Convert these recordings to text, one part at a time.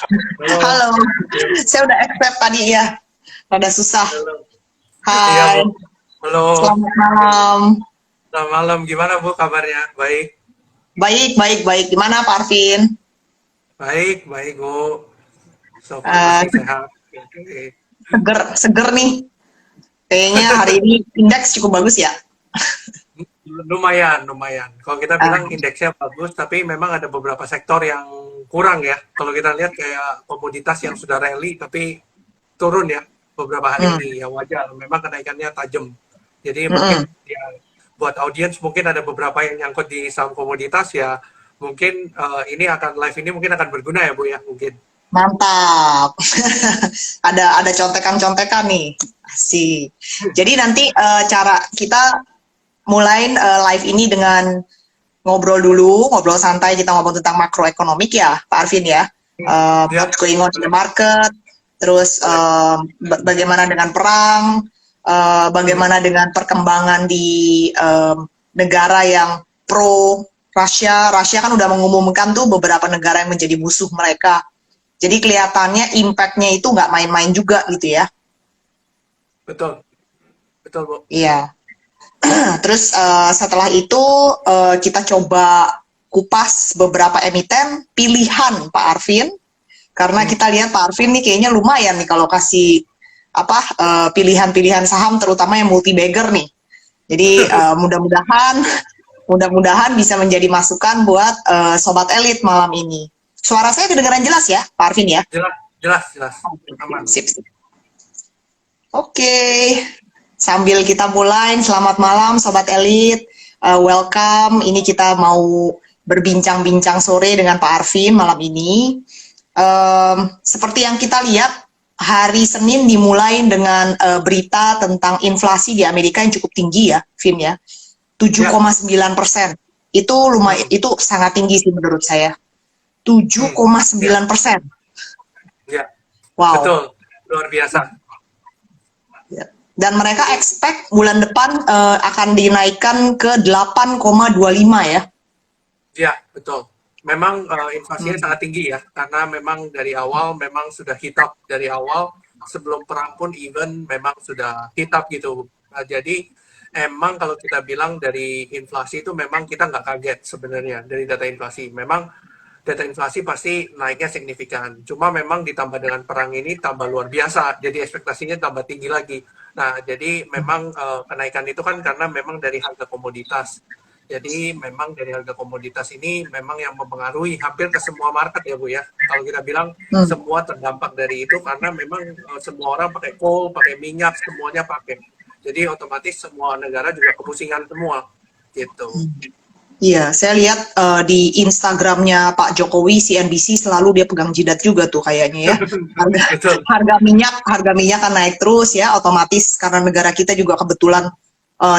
Halo, Halo, Yuk. saya udah accept tadi ya, rada susah. Halo. Iya, Bu. Hai, Halo. selamat malam. Selamat malam. Gimana, Bu, kabarnya? Baik? Baik, baik, baik. Gimana Pak Arvin? Baik, baik, Bu. So far Eh, masih sehat. Oke. seger, seger nih. Kayaknya hari ini indeks cukup bagus ya. Lumayan, lumayan. Kalau kita Ah, bilang indeksnya bagus, tapi memang ada beberapa sektor yang kurang ya. Kalau kita lihat kayak komoditas yang sudah rally, tapi turun ya beberapa hari hmm, ini. Ya wajar, memang kenaikannya tajam. Jadi mungkin mm-mm. ya, buat audiens mungkin ada beberapa yang nyangkut di saham komoditas ya. Mungkin ini akan live ini mungkin akan berguna ya Bu ya mungkin. Mantap. Ada contekan-contekan nih. Asik. Jadi nanti cara kita mulai live ini dengan ngobrol dulu, ngobrol santai, kita ngomong tentang makroekonomik ya, Pak Arvin ya. Ya, What's going on in the boleh, market, terus boleh. bagaimana dengan perang, Hmm, bagaimana dengan perkembangan di negara yang pro Rusia. Rusia kan udah mengumumkan tuh beberapa negara yang menjadi musuh mereka. Jadi kelihatannya impact-nya itu nggak main-main juga gitu ya. betul, betul Bu. Iya. Nah, terus setelah itu kita coba kupas beberapa emiten pilihan Pak Arvin, karena Hmm. kita lihat Pak Arvin nih kayaknya lumayan nih kalau kasih apa pilihan-pilihan saham terutama yang multi bagger nih. Jadi mudah-mudahan mudah-mudahan bisa menjadi masukan buat sobat elit malam ini. Suara saya kedengaran jelas ya Pak Arvin ya? Jelas, jelas, jelas. Aman. Sip, sip. Oke, sambil kita mulai, selamat malam Sobat Elit. Welcome, ini kita mau berbincang-bincang sore dengan Pak Arvin malam ini. Seperti yang kita lihat, hari Senin dimulai dengan berita tentang inflasi di Amerika yang cukup tinggi ya, Vin ya. Ya. 7,9%. Itu lumayan, Hmm. itu sangat tinggi sih menurut saya. Hmm. Ya, 7,9%. ya. Wow. Betul. Luar biasa. Ya. Dan mereka Jadi expect bulan depan akan dinaikkan ke 8,25 ya. ya, betul. Memang inflasinya Hmm. sangat tinggi ya, karena memang dari awal memang sudah hitap dari awal sebelum perang pun even memang sudah hitap gitu. Nah, jadi emang kalau kita bilang dari inflasi itu memang kita nggak kaget sebenarnya dari data inflasi. Memang data inflasi pasti naiknya signifikan. Cuma memang ditambah dengan perang ini tambah luar biasa, jadi ekspektasinya tambah tinggi lagi. Nah, jadi memang kenaikan itu kan karena memang dari harga komoditas. Jadi memang dari harga komoditas ini memang yang mempengaruhi hampir ke semua market ya Bu ya. Kalau kita bilang Hmm. semua terdampak dari itu karena memang semua orang pakai coal, pakai minyak, semuanya pakai. Jadi otomatis semua negara juga kepusingan semua gitu. Iya, saya lihat di Instagramnya Pak Jokowi CNBC selalu dia pegang jidat juga tuh kayaknya ya. Harga Betul. harga minyak kan naik terus ya, otomatis karena negara kita juga kebetulan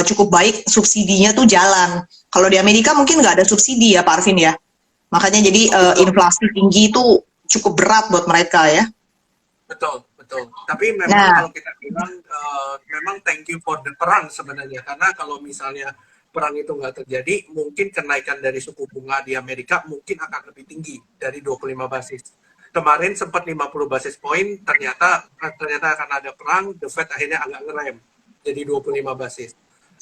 cukup baik, subsidinya tuh jalan. Kalau di Amerika mungkin nggak ada subsidi ya Pak Arvin ya. Makanya jadi Betul. inflasi tinggi itu cukup berat buat mereka ya. Betul, betul. Tapi memang Nah, kalau kita bilang, memang thank you for the perang sebenarnya. Karena kalau misalnya perang itu nggak terjadi, mungkin kenaikan dari suku bunga di Amerika mungkin akan lebih tinggi dari 25 basis. Kemarin sempat 50 basis point, ternyata akan ada perang, the Fed akhirnya agak ngerem jadi 25 basis.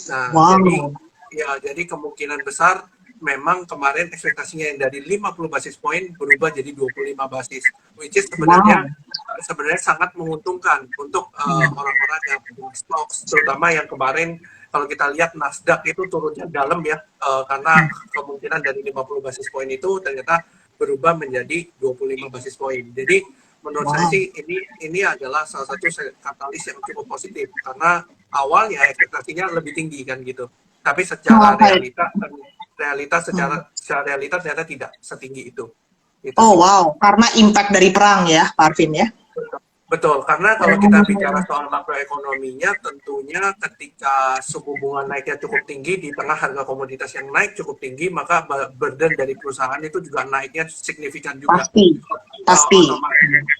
Nah, jadi wow. ya jadi kemungkinan besar memang kemarin ekspektasinya yang dari 50 basis point berubah jadi 25 basis, which is sebenarnya Wow. sebenarnya sangat menguntungkan untuk orang-orang yang punya stocks, terutama yang kemarin kalau kita lihat Nasdaq itu turunnya dalam ya, karena kemungkinan dari 50 basis point itu ternyata berubah menjadi 25 basis point. Jadi menurut saya Wow. sih ini adalah salah satu katalis yang cukup positif karena awalnya ekspektasinya lebih tinggi kan gitu. Tapi secara Oke. realita secara realita ternyata tidak setinggi itu. Itu Oh sih. wow, karena impact dari perang ya, Pak Arvin ya. Betul, karena kalau kita bicara soal makroekonominya, tentunya ketika suku bunga naiknya cukup tinggi, di tengah harga komoditas yang naik cukup tinggi, maka burden dari perusahaan itu juga naiknya signifikan juga. Pasti, pasti.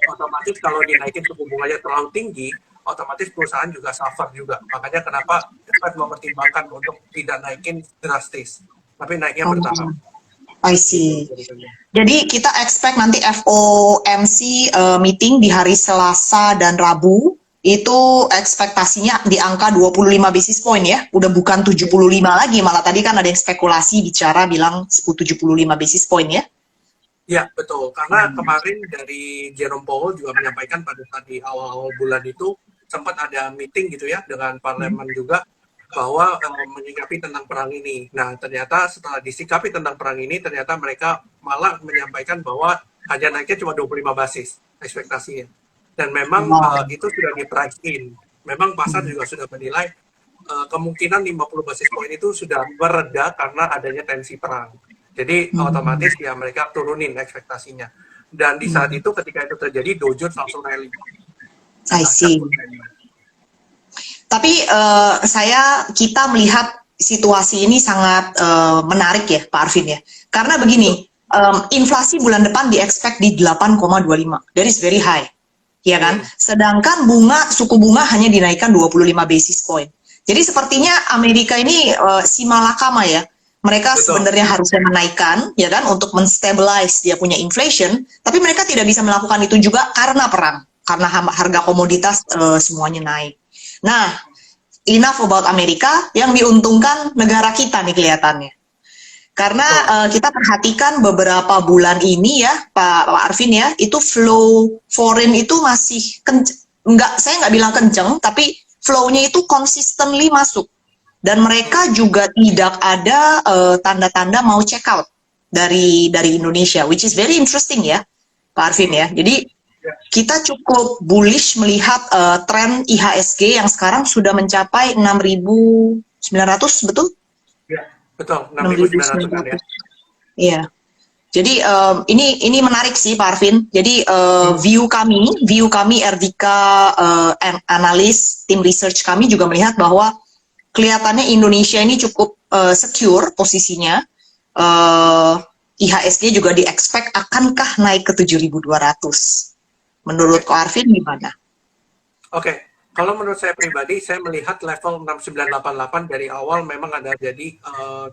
Otomatis kalau dinaikin suku bunganya terlalu tinggi, otomatis perusahaan juga suffer juga. Makanya kenapa The Fed mempertimbangkan untuk tidak naikin drastis, tapi naiknya bertahap. I gitu see. ceritanya. Jadi kita expect nanti FOMC meeting di hari Selasa dan Rabu itu ekspektasinya di angka 25 basis point ya. Udah bukan 75 lagi, malah tadi kan ada yang spekulasi bicara bilang 75 basis point ya. Ya, betul. Karena kemarin dari Jerome Powell juga menyampaikan pada saat di awal-awal bulan itu sempat ada meeting gitu ya dengan parlemen juga bahwa menyikapi tentang perang ini. Nah, ternyata setelah disikapi tentang perang ini, ternyata mereka malah menyampaikan bahwa hanya naiknya cuma 25 basis ekspektasinya. Dan memang Wow. itu sudah di price in. Memang pasar juga sudah menilai kemungkinan 50 basis point itu sudah mereda karena adanya tensi perang. Jadi otomatis ya mereka turunin ekspektasinya. Dan di saat itu ketika itu terjadi, Dow Jones langsung rally. I Dahsyat see. pun rally. Tapi kita melihat situasi ini sangat menarik ya, Pak Arvin ya. Karena begini, inflasi bulan depan di-expect di 8,25. That is very high. Ya kan? Sedangkan suku bunga hanya dinaikkan 25 basis point. Jadi sepertinya Amerika ini si malakama ya. Mereka Betul. sebenarnya harusnya menaikkan, ya kan, untuk menstabilize dia punya inflation, tapi mereka tidak bisa melakukan itu juga karena perang, karena harga komoditas semuanya naik. Nah, enough about Amerika, yang diuntungkan negara kita nih kelihatannya. Karena kita perhatikan beberapa bulan ini ya, Pak Arvin ya, itu flow foreign itu masih saya nggak bilang kenceng, tapi flow-nya itu consistently masuk. Dan mereka juga tidak ada tanda-tanda mau check out dari Indonesia, which is very interesting ya, Pak Arvin ya. Jadi kita cukup bullish melihat tren IHSG yang sekarang sudah mencapai 6.900, betul? Ya, betul. 6.900-an ya. Iya. Jadi ini menarik sih Pak Arvin. Jadi view kami Erdika analis tim research kami juga melihat bahwa kelihatannya Indonesia ini cukup secure posisinya. IHSG juga di-expect akankah naik ke 7.200. Menurut Pak Arvin gimana? Oke, kalau menurut saya pribadi, saya melihat level 6988 dari awal memang ada jadi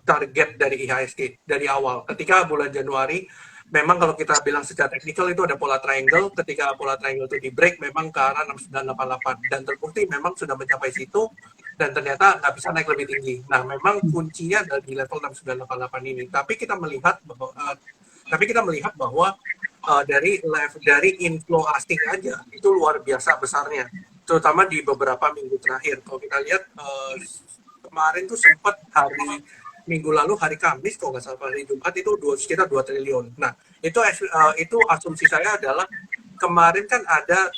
target dari IHSG dari awal. Ketika bulan Januari, memang kalau kita bilang secara teknikal itu ada pola triangle. Ketika pola triangle itu di break, memang ke arah 6988 dan terbukti memang sudah mencapai situ dan ternyata nggak bisa naik lebih tinggi. Nah, memang kuncinya ada di level 6988 ini. Tapi kita melihat bahwa dari inflow asing aja itu luar biasa besarnya, terutama di beberapa minggu terakhir. Kalau kita lihat kemarin tuh sempat minggu lalu hari Kamis kalau nggak salah hari Jumat itu sekitar 2 triliun. Nah itu asumsi saya adalah kemarin kan ada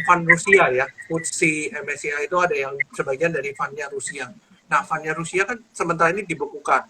fund Rusia ya, FTSE MSCI itu ada yang sebagian dari fundnya Rusia. Nah fundnya Rusia kan sementara ini dibekukan.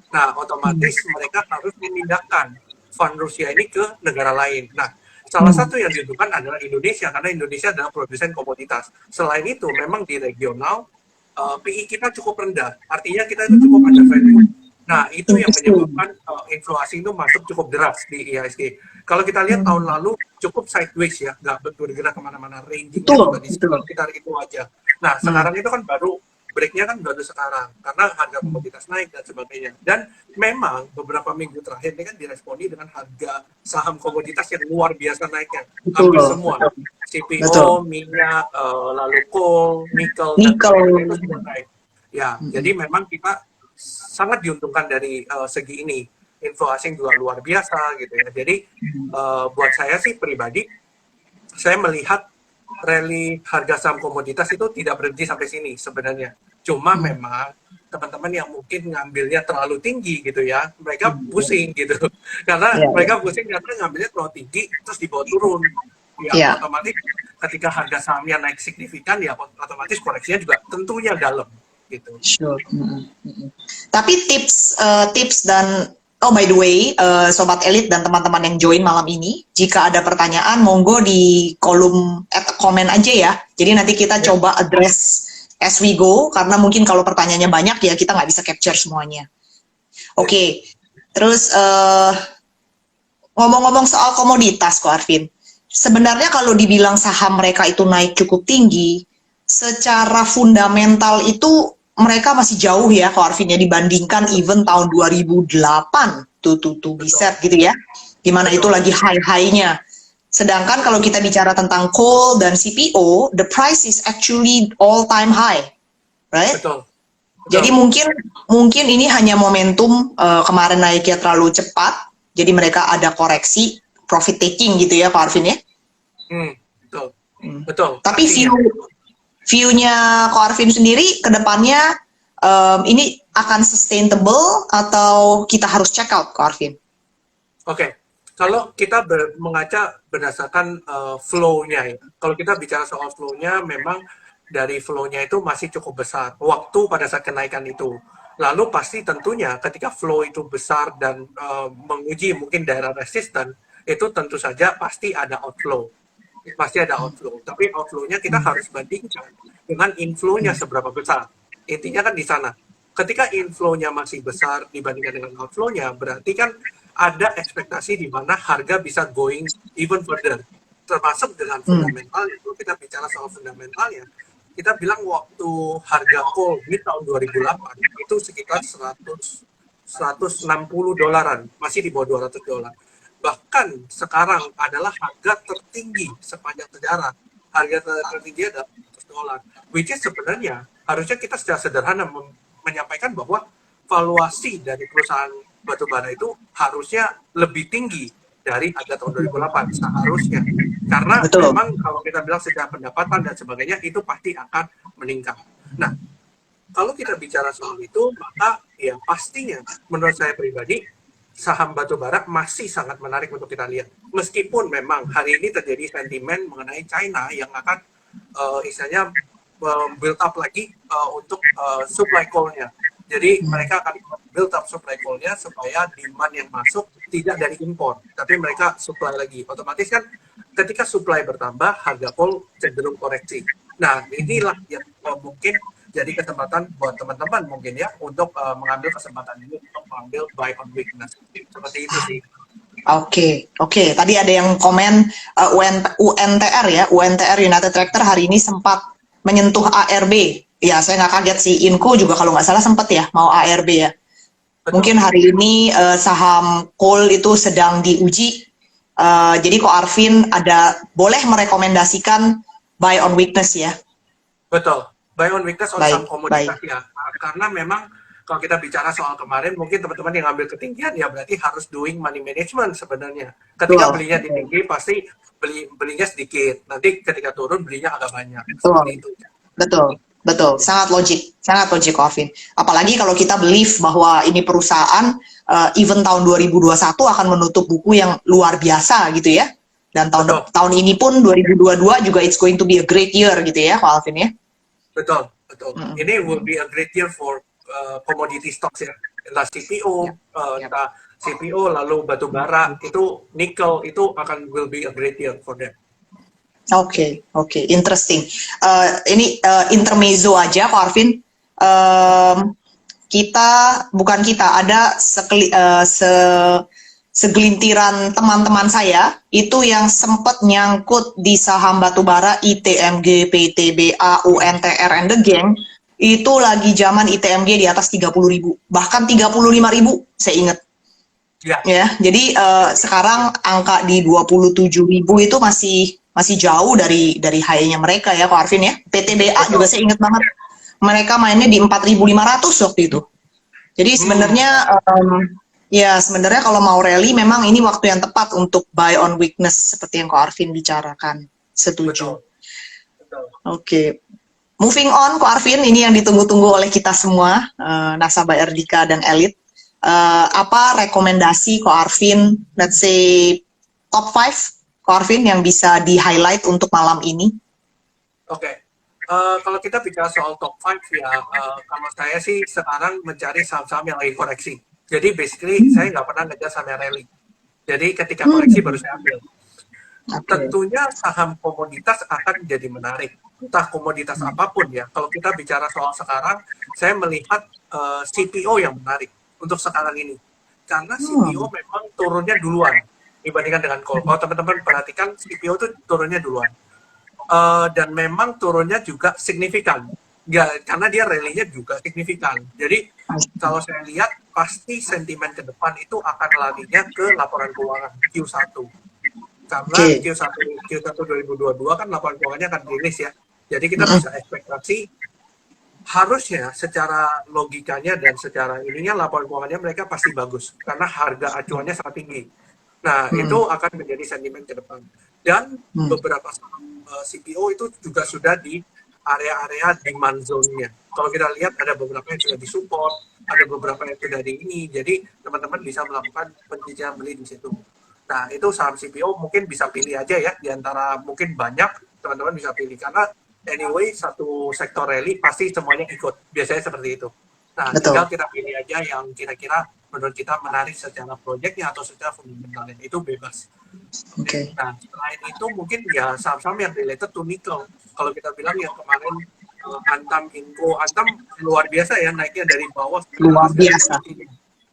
Nah otomatis mereka harus memindahkan fund Rusia ini ke negara lain. Nah, salah satu yang diuntungkan adalah Indonesia, karena Indonesia adalah produsen komoditas. Selain itu, memang di regional, PI kita cukup rendah. Artinya kita itu cukup under value. Nah, itu yang menyebabkan inflasi itu masuk cukup deras di IHSG. Kalau kita lihat tahun lalu cukup sideways ya, nggak bergerak kemana-mana. Rangingnya juga di sekitar itu aja. Nah, sekarang itu kan baru breaknya kan baru sekarang karena harga komoditas naik dan sebagainya. Dan memang beberapa minggu terakhir ini kan diresponi dengan harga saham komoditas yang luar biasa naiknya. Hampir semua. CPO, minyak, lalu coal, nikel, dan sebagainya itu sudah naik. Ya, jadi memang kita sangat diuntungkan dari segi ini. Info asing juga luar biasa gitu ya. Jadi buat saya sih pribadi, saya melihat rally harga saham komoditas itu tidak berhenti sampai sini sebenarnya. Cuma memang teman-teman yang mungkin ngambilnya terlalu tinggi gitu ya, mereka pusing gitu. Karena mereka pusing karena ngambilnya terlalu tinggi terus dibawa turun. Ya otomatis ketika harga sahamnya naik signifikan ya otomatis koreksinya juga tentunya dalam gitu. Sure. Tapi tips dan oh by the way, Sobat Elit dan teman-teman yang join malam ini, jika ada pertanyaan, monggo di kolom komen aja ya. Jadi nanti kita coba address as we go, karena mungkin kalau pertanyaannya banyak ya kita nggak bisa capture semuanya. Oke. Terus ngomong-ngomong soal komoditas, Ko Arvin, sebenarnya kalau dibilang saham mereka itu naik cukup tinggi, secara fundamental itu mereka masih jauh ya, Ko Arvin ya, dibandingkan even tahun 2008, to be set gitu ya, dimana itu lagi high-nya. Sedangkan kalau kita bicara tentang coal dan CPO, the price is actually all time high, right? Betul. Jadi mungkin ini hanya momentum kemarin naiknya terlalu cepat, jadi mereka ada koreksi profit taking gitu ya, Pak Arvin ya. Betul. Betul. Tapi view-nya Ko Arvin sendiri ke depannya ini akan sustainable atau kita harus check out, Ko Arvin? Oke. Kalau kita mengaca berdasarkan flow-nya ya. Kalau kita bicara soal flow-nya, memang dari flow-nya itu masih cukup besar. Waktu pada saat kenaikan itu. Lalu pasti tentunya ketika flow itu besar dan menguji mungkin daerah resisten, itu tentu saja pasti ada outflow. Pasti ada outflow. Tapi outflow-nya kita harus bandingkan dengan inflow-nya seberapa besar. Intinya kan di sana. Ketika inflow-nya masih besar dibandingkan dengan outflow-nya, berarti kan ada ekspektasi di mana harga bisa going even further. Termasuk dengan fundamentalnya. Kalau kita bicara soal fundamentalnya, kita bilang waktu harga coal di tahun 2008 itu sekitar 160 dolaran, masih di bawah 200 dolar. Bahkan sekarang adalah harga tertinggi sepanjang sejarah. Harga tertinggi adalah 100 dolar. Which is sebenarnya harusnya kita secara sederhana menyampaikan bahwa valuasi dari perusahaan batubara itu harusnya lebih tinggi dari harga tahun 2008 seharusnya. Karena memang kalau kita bilang secara pendapatan dan sebagainya itu pasti akan meningkat. Nah, kalau kita bicara soal itu, maka ya pastinya menurut saya pribadi saham batubara masih sangat menarik untuk kita lihat. Meskipun memang hari ini terjadi sentimen mengenai China yang akan istilahnya build up lagi untuk supply coal-nya. Jadi mereka akan build up supply coal-nya supaya demand yang masuk tidak dari impor, tapi mereka supply lagi. Otomatis kan ketika supply bertambah, harga coal cenderung koreksi. Nah, inilah yang mungkin jadi kesempatan buat teman-teman mungkin ya untuk mengambil kesempatan ini untuk mengambil buy on weakness. Seperti itu sih. Oke. Tadi ada yang komen UNTR ya, UNTR United Tractor hari ini sempat menyentuh ARB. Ya, saya nggak kaget sih. Inco juga kalau nggak salah sempat ya mau ARB ya. Betul. Mungkin hari ini saham coal itu sedang diuji. Jadi Ko Arvin boleh merekomendasikan buy on weakness ya. Betul. Buy on weakness on saham komoditas ya. Karena memang kalau kita bicara soal kemarin, mungkin teman-teman yang ngambil ketinggian ya berarti harus doing money management sebenarnya. Ketika belinya di tinggi pasti belinya sedikit. Nanti ketika turun belinya agak banyak. Seperti itu. Betul, sangat logik Ko Arvin. Apalagi kalau kita believe bahwa ini perusahaan even tahun 2021 akan menutup buku yang luar biasa gitu ya. Dan tahun ini pun 2022 juga it's going to be a great year gitu ya, Ko Arvin ya. Betul. Ini will be a great year for commodity stocks ya. Entah CPO, entah CPO lalu batu bara itu nikel itu will be a great year for them. Oke, interesting. Ini intermezzo aja, Ko Arvin. Ada segelintiran teman-teman saya itu yang sempat nyangkut di saham batubara ITMG, PTBA, UNTR, and the gang. Itu lagi zaman ITMG di atas 30.000, bahkan 35.000, saya ingat. Ya, jadi sekarang angka di 27.000 itu masih jauh dari high-nya mereka ya, Ko Arvin ya. PTBA juga saya ingat banget. Mereka mainnya di 4.500 waktu itu. Jadi sebenarnya kalau mau rally memang ini waktu yang tepat untuk buy on weakness seperti yang Ko Arvin bicarakan. Setuju. Oke. Moving on, Ko Arvin, ini yang ditunggu-tunggu oleh kita semua, nasabah Erdika dan Elite. Apa rekomendasi Ko Arvin, let's say top 5 Ko Arvin yang bisa di-highlight untuk malam ini? Oke. Kalau kita bicara soal top 5 ya, kalau saya sih sekarang mencari saham-saham yang lagi koreksi. Jadi basically saya nggak pernah ngejar saham yang rally. Jadi ketika koreksi baru saya ambil. Tentunya saham komoditas akan jadi menarik. Entah komoditas apapun ya. Kalau kita bicara soal sekarang, saya melihat CPO yang menarik untuk sekarang ini. Karena CPO memang turunnya duluan dibandingkan dengan coal. Kalau teman-teman perhatikan CPO itu turunnya duluan. Dan memang turunnya juga signifikan. nggak, karena dia rally-nya juga signifikan. Jadi kalau saya lihat pasti sentimen ke depan itu akan larinya ke laporan keuangan Q1. Karena Oke. Q1 2022 kan laporan keuangannya akan rilis ya. Jadi kita Mm-mm. bisa ekspektasi harusnya secara logikanya dan secara ininya laporan keuangannya mereka pasti bagus karena harga acuannya sangat tinggi. Nah, itu Mm-mm. akan menjadi sentimen ke depan. Dan Mm. beberapa saham CPO itu juga sudah di area-area demand zone-nya. Kalau kita lihat ada beberapa yang sudah disupport, ada beberapa yang sudah di ini, jadi teman-teman bisa melakukan pencicilan beli di situ. Nah, itu saham CPO mungkin bisa pilih aja ya, di antara mungkin banyak, teman-teman bisa pilih. Karena anyway, satu sektor rally pasti semuanya ikut. Biasanya seperti itu. Nah, tinggal Betul. kita pilih aja yang kira-kira menurut kita menarik secara proyeknya atau secara fundamentalnya. Itu bebas. Oke. Nah, selain itu mungkin ya saham-saham yang related to nikel. Kalau kita bilang yang kemarin Antam Inco, Antam luar biasa ya naiknya dari bawah ke Luar atas nggak ada biasa. koreksinya.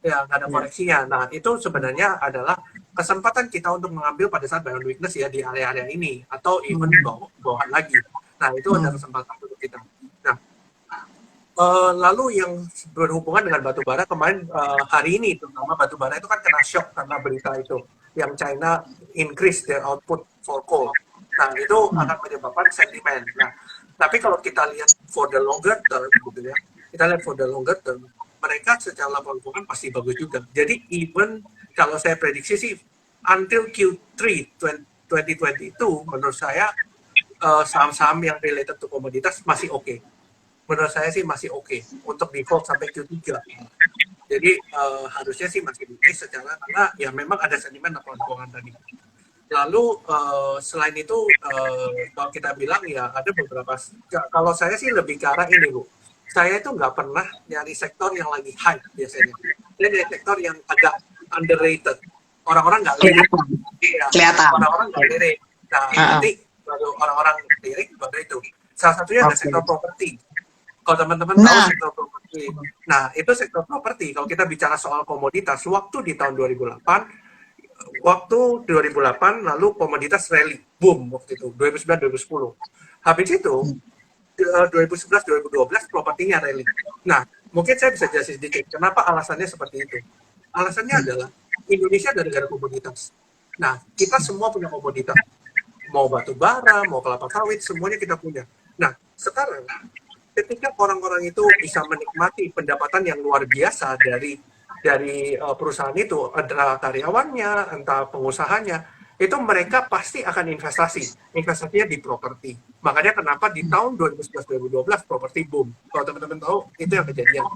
Ya, nggak ada Ya. koreksinya. Nah, itu sebenarnya adalah kesempatan kita untuk mengambil pada saat buy on weakness ya di area-area ini atau even di bawahan lagi. Nah, itu ada Hmm. kesempatan untuk kita. Nah, lalu yang berhubungan dengan batu bara kemarin hari ini terutama batu bara itu kan kena shock karena berita itu yang China increase their output for coal. Nah, itu akan menyebabkan sentimen. Nah, tapi kalau kita lihat for the longer term gitu ya, kita lihat for the longer term, mereka secara laporan keuangan pasti bagus juga. Jadi even kalau saya prediksi sih until Q3 2022 menurut saya saham-saham yang related to komoditas masih oke. Menurut saya sih masih oke untuk default sampai Q3. Jadi harusnya sih masih oke secara karena ya memang ada sentimen laporan keuangan tadi. Lalu selain itu kalau kita bilang ya ada beberapa, kalau saya sih lebih ke arah ini Bu. Saya itu nggak pernah nyari sektor yang lagi hype biasanya. Dia nyari sektor yang agak underrated. Orang-orang nggak lirik. Kelihatan. Ya, Kelihatan. orang-orang nggak lirik. Nah, Uh-uh. nanti baru orang-orang lirik baru itu. Salah satunya ada Oke. sektor properti. Kalau teman-teman tahu Nah, sektor properti, nah itu sektor properti. Kalau kita bicara soal komoditas, waktu di tahun 2008, lalu komoditas rally, boom waktu itu 2009-2010. Habis itu 2011-2012 propertinya rally. Nah, mungkin saya bisa jelasin sedikit kenapa alasannya seperti itu. Alasannya adalah Indonesia adalah negara komoditas. Nah, kita semua punya komoditas. Mau batu bara, mau kelapa sawit, semuanya kita punya. Nah, sekarang ketika orang-orang itu bisa menikmati pendapatan yang luar biasa dari perusahaan itu, entah karyawannya, entah pengusahanya, itu mereka pasti akan investasinya di properti. Makanya kenapa di tahun 2011-2012 properti boom. Kalau teman-teman tahu, itu yang kejadian.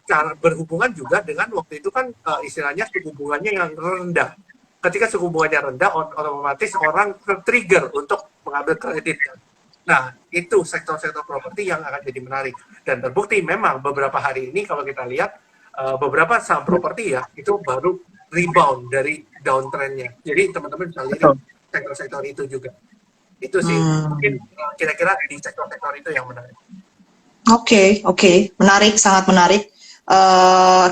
Karena berhubungan juga dengan waktu itu kan istilahnya suku bunganya yang rendah. Ketika suku bunganya rendah, otomatis orang tertrigger untuk mengambil kredit. Nah, itu sektor-sektor properti yang akan jadi menarik. Dan terbukti memang beberapa hari ini kalau kita lihat beberapa saham properti ya, itu baru rebound dari downtrend-nya. Jadi teman-teman bisa lihat betul. sektor-sektor itu juga. Itu sih mungkin kira-kira di sektor-sektor itu yang menarik. Oke, menarik, sangat menarik.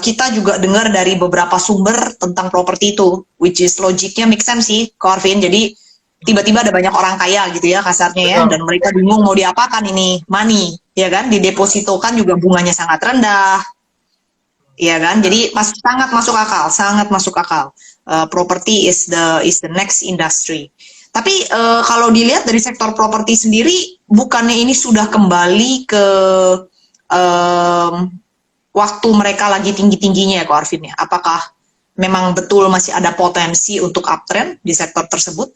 Kita juga dengar dari beberapa sumber tentang properti itu, which is logiknya make sense sih, Corvin. Jadi tiba-tiba ada banyak orang kaya gitu ya kasarnya ya, Betul. dan mereka bingung mau diapakan ini money, ya kan? Didepositokan juga bunganya sangat rendah, ya kan? Jadi sangat masuk akal. Property is the next industry. Tapi kalau dilihat dari sektor properti sendiri, bukannya ini sudah kembali ke waktu mereka lagi tinggi-tingginya ya, Ko Arvin ya? Apakah memang betul masih ada potensi untuk uptrend di sektor tersebut?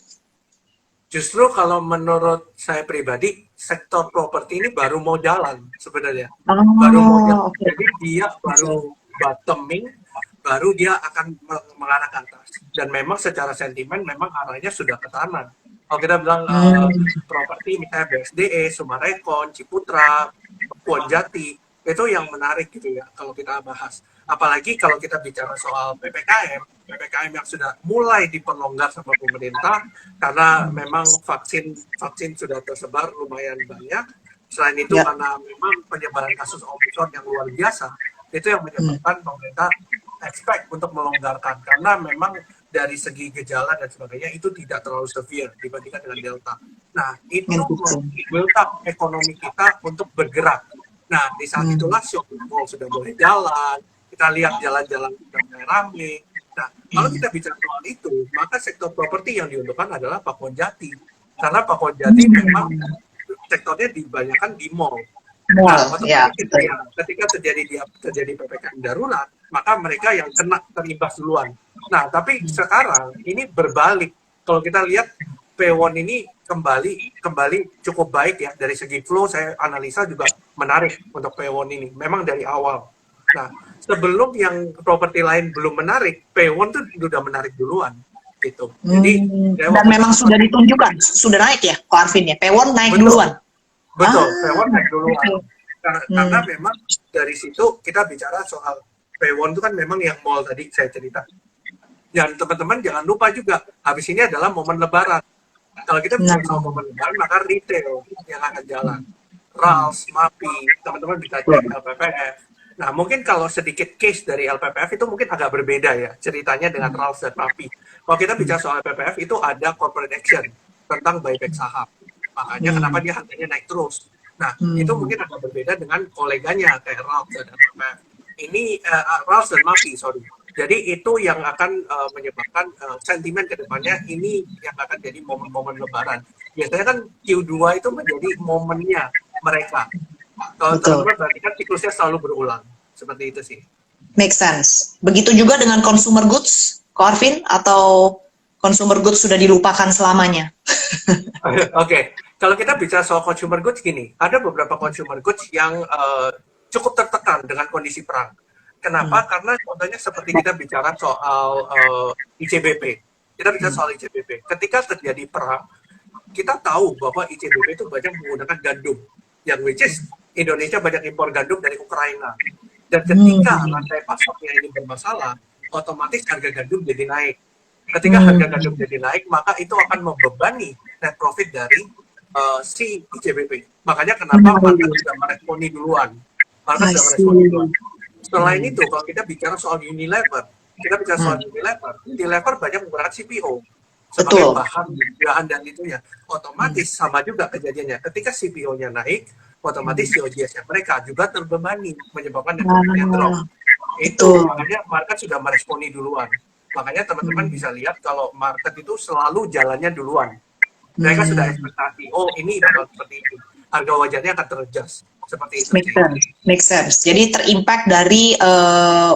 Justru kalau menurut saya pribadi, sektor properti ini baru mau jalan sebenarnya. Baru mau jalan. Oke. Jadi dia baru bottoming, baru dia akan mengarah ke atas. Dan memang secara sentimen memang arahnya sudah ke kanan. Kalau kita bilang properti misalnya BSDE, Sumarekon, Ciputra, Puan Jati, itu yang menarik gitu ya kalau kita bahas. Apalagi kalau kita bicara soal PPKM yang sudah mulai diperlonggar sama pemerintah karena memang vaksin sudah tersebar lumayan banyak. Selain itu Ya. karena memang penyebaran kasus Omicron yang luar biasa, itu yang menyebabkan pemerintah expect untuk melonggarkan karena memang dari segi gejala dan sebagainya itu tidak terlalu severe dibandingkan dengan Delta. Nah, itu build up ekonomi kita untuk bergerak. Nah, di saat itulah shopping mall sudah boleh jalan, kita lihat jalan-jalan sudah mulai ramai. Nah, kalau kita bicara soal itu, maka sektor properti yang diuntungkan adalah Pakuan Jati. Karena Pakuan Jati memang sektornya dibanyakan di mall. Nah, Mall, ya, otomatis ketika terjadi PPKM darurat, maka mereka yang kena terimbas duluan. Nah, tapi sekarang ini berbalik. Kalau kita lihat P1 ini kembali cukup baik ya dari segi flow. Saya analisa juga menarik untuk P1 ini. Memang dari awal. Nah, sebelum yang properti lain belum menarik, P1 tuh udah menarik duluan gitu. Jadi dan memang sudah ditunjukkan, sudah naik ya, Ko Arvin ya. P1 naik betul, duluan. betul. P1 naik duluan. Betul. Karena memang dari situ kita bicara soal P1 itu kan memang yang mall tadi saya cerita. Dan teman-teman jangan lupa juga, habis ini adalah momen lebaran. Kalau kita bicara soal momen lebaran, maka retail yang akan jalan. Ralphs, Mapi, teman-teman bisa cek LPPF. Nah, mungkin kalau sedikit case dari LPPF itu mungkin agak berbeda ya, ceritanya dengan Ralphs dan Mapi. Kalau kita bicara soal LPPF, itu ada corporate action tentang buyback saham. Makanya kenapa dia harganya naik terus. Nah, itu mungkin agak berbeda dengan koleganya, kayak Ralphs dan LPPF. Ini Ralphs dan Mapi, sorry. Jadi itu yang akan menyebabkan sentimen ke depannya ini yang akan jadi momen-momen lebaran. Biasanya kan Q2 itu menjadi momennya mereka. Kalau teman-teman berarti kan siklusnya selalu berulang. Seperti itu sih. Make sense. Begitu juga dengan consumer goods, Ko Arvin, atau consumer goods sudah dilupakan selamanya? Oke. Kalau kita bicara soal consumer goods gini, ada beberapa consumer goods yang cukup tertekan dengan kondisi perang. Kenapa? Karena contohnya seperti kita bicara soal ICBP. Kita bicara soal ICBP. Ketika terjadi perang, kita tahu bahwa ICBP itu banyak menggunakan gandum. Yang which is Indonesia banyak impor gandum dari Ukraina. Dan ketika rantai pasoknya ini bermasalah, otomatis harga gandum jadi naik. Ketika harga gandum jadi naik, maka itu akan membebani net profit dari si ICBP. Makanya kenapa market sudah meresponi duluan. Market sudah meresponi duluan. Selain itu, kalau kita bicara soal Unilever, Unilever banyak menggunakan CPO sebagai bahan dan itunya. Otomatis sama juga kejadiannya. Ketika CPO-nya naik, otomatis COGS-nya mereka juga terbebani, menyebabkan net drop. Itu makanya market sudah meresponi duluan. Makanya teman-teman bisa lihat kalau market itu selalu jalannya duluan. Mereka sudah ekspektasi, oh ini bakal seperti itu. Harga wajarnya akan teradjust. Seperti itu. Make sense. Jadi terimpact dari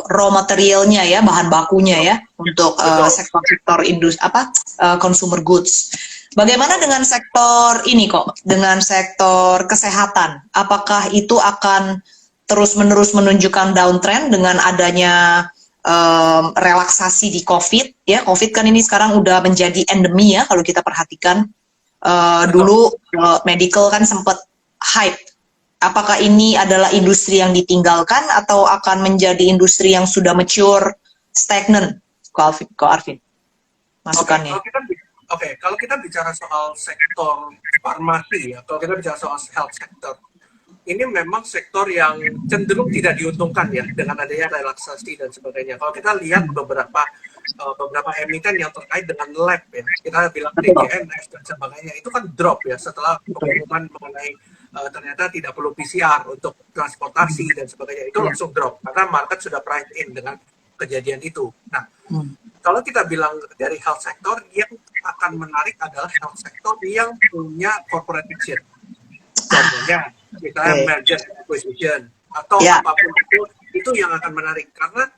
raw materialnya ya, bahan bakunya ya, untuk sektor-sektor industri consumer goods. Bagaimana dengan sektor ini kok? Dengan sektor kesehatan, apakah itu akan terus-menerus menunjukkan downtrend dengan adanya relaksasi di COVID? Ya, COVID kan ini sekarang udah menjadi endemi ya kalau kita perhatikan. Dulu medical kan sempat hype. Apakah ini adalah industri yang ditinggalkan atau akan menjadi industri yang sudah mature, stagnan? Ko Arvin, masukannya. Kalau kita bicara soal sektor farmasi ya, kalau kita bicara soal health sector, ini memang sektor yang cenderung tidak diuntungkan ya dengan adanya relaksasi dan sebagainya. Kalau kita lihat beberapa emiten yang terkait dengan lab ya, kita bilang DGNS dan sebagainya, itu kan drop ya setelah pengumuman mengenai ternyata tidak perlu PCR untuk transportasi dan sebagainya, itu langsung drop karena market sudah price in dengan kejadian itu. Nah, kalau kita bilang dari health sector, yang akan menarik adalah health sector yang punya corporate action. Contohnya, misalnya merger acquisition atau apapun itu yang akan menarik. Karena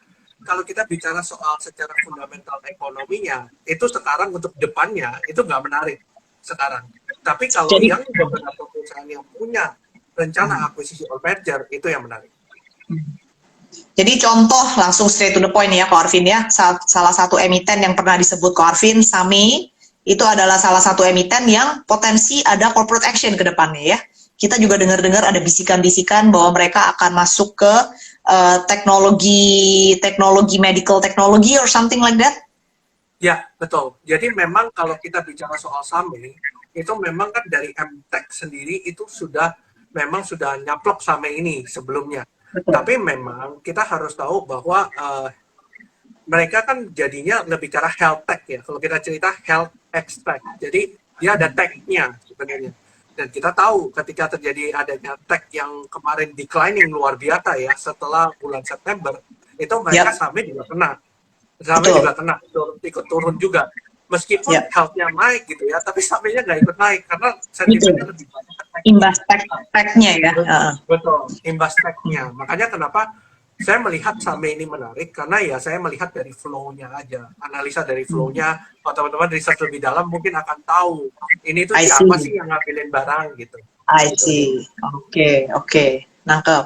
kalau kita bicara soal secara fundamental ekonominya, itu sekarang untuk depannya itu nggak menarik sekarang. Tapi kalau yang beberapa perusahaan yang punya rencana akuisisi or merger, itu yang menarik. Jadi contoh langsung straight to the point ya, Ko Arvin ya. Salah satu emiten yang pernah disebut Ko Arvin, Sami, itu adalah salah satu emiten yang potensi ada corporate action ke depannya ya. Kita juga dengar-dengar ada bisikan-bisikan bahwa mereka akan masuk ke teknologi medical technology or something like that. Ya, betul. Jadi memang kalau kita bicara soal Sami, itu memang kan dari MTech sendiri itu sudah nyaplok Sami ini sebelumnya. Betul. Tapi memang kita harus tahu bahwa mereka kan jadinya lebih cara health tech ya. Kalau kita cerita health tech, jadi dia ada tech-nya sebenarnya. Dan kita tahu ketika terjadi adanya tech yang kemarin declining luar biasa ya setelah bulan September, itu mereka sahamnya juga kena. Sahamnya juga kena, ikut turun juga. Meskipun health-nya naik gitu ya, tapi sahamnya nggak ikut naik karena sentimennya lebih banyak. Imbas tech-nya ya. Betul, imbas tech-nya. Makanya kenapa saya melihat saham ini menarik karena ya saya melihat dari flow-nya aja, analisa dari flow-nya. Kalau teman-teman riset lebih dalam mungkin akan tahu ini tuh siapa sih yang ngambilin barang gitu. I see. Oke. Nangkep.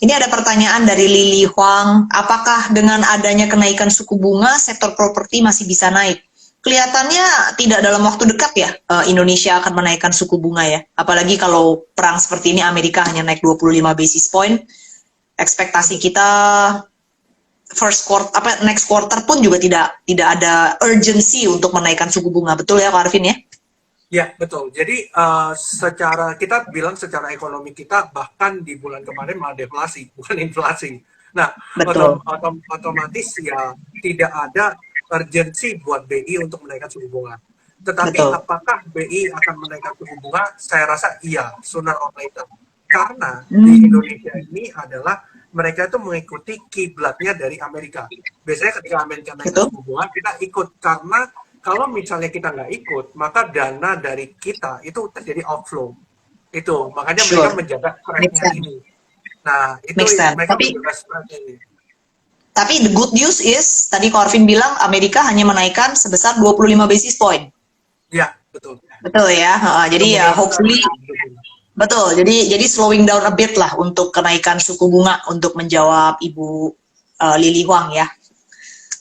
Ini ada pertanyaan dari Lili Huang. Apakah dengan adanya kenaikan suku bunga sektor properti masih bisa naik? Kelihatannya tidak dalam waktu dekat ya Indonesia akan menaikkan suku bunga ya. Apalagi kalau perang seperti ini Amerika hanya naik 25 basis point. Ekspektasi kita next quarter pun juga tidak ada urgency untuk menaikkan suku bunga, betul ya Pak Arvin ya? Ya betul. Jadi kita bilang secara ekonomi kita bahkan di bulan kemarin malah deflasi, bukan inflasi. Nah, otomatis ya tidak ada urgensi buat BI untuk menaikkan suku bunga. Tetapi apakah BI akan menaikkan suku bunga? Saya rasa iya, sooner or later. Karena di Indonesia ini adalah mereka itu mengikuti kiblatnya dari Amerika. Biasanya ketika Amerika naik suku bunga, kita ikut. Karena kalau misalnya kita nggak ikut, maka dana dari kita itu terjadi outflow. Itu, makanya mereka menjaga spread-nya ini. Nah, itu mereka menjaga spread ini. Tapi the good news is, tadi Corvin bilang Amerika hanya menaikkan sebesar 25 basis point. Ya, betul. Betul ya, jadi ya hopefully... Betul, jadi slowing down a bit lah untuk kenaikan suku bunga untuk menjawab Ibu Lili Huang ya.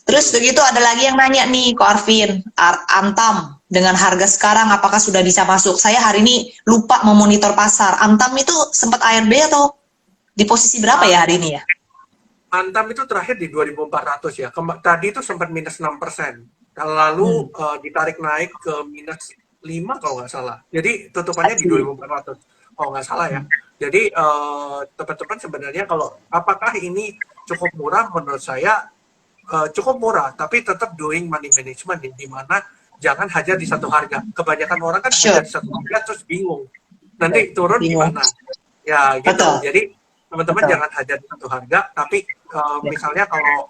Terus begitu ada lagi yang nanya nih, Ko Arvin, Antam dengan harga sekarang apakah sudah bisa masuk? Saya hari ini lupa memonitor pasar. Antam itu sempat ARB atau di posisi berapa ya hari ini ya? Antam itu terakhir di 2.400 ya. Tadi itu sempat minus 6%. Lalu ditarik naik ke minus 5 kalau nggak salah. Jadi tutupannya di 2.400. Kalau nggak salah ya. Jadi teman-teman sebenarnya kalau apakah ini cukup murah, menurut saya cukup murah, tapi tetap doing money management di mana jangan hajar di satu harga. Kebanyakan orang kan hajar di satu harga terus bingung. Nanti turun di mana? Ya gitu. Jadi teman-teman jangan hajar di satu harga, tapi misalnya kalau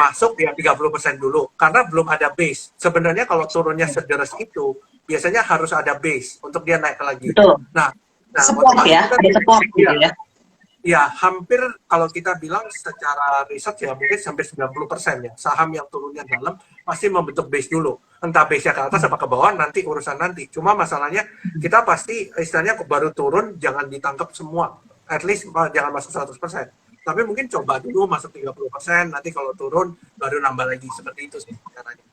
masuk ya 30% dulu karena belum ada base. Sebenarnya kalau turunnya sederas itu biasanya harus ada base untuk dia naik lagi. Betul. Nah support ya, ada support gitu ya. Ya, hampir kalau kita bilang secara riset ya mungkin sampai 90% ya. Saham yang turunnya dalam pasti membentuk base dulu. Entah base-nya ke atas apa ke bawah nanti urusan nanti. Cuma masalahnya kita pasti istilahnya baru turun jangan ditangkap semua. At least jangan masuk 100%. Tapi mungkin coba dulu masuk 30%, nanti kalau turun baru nambah lagi. Seperti itu sih caranya.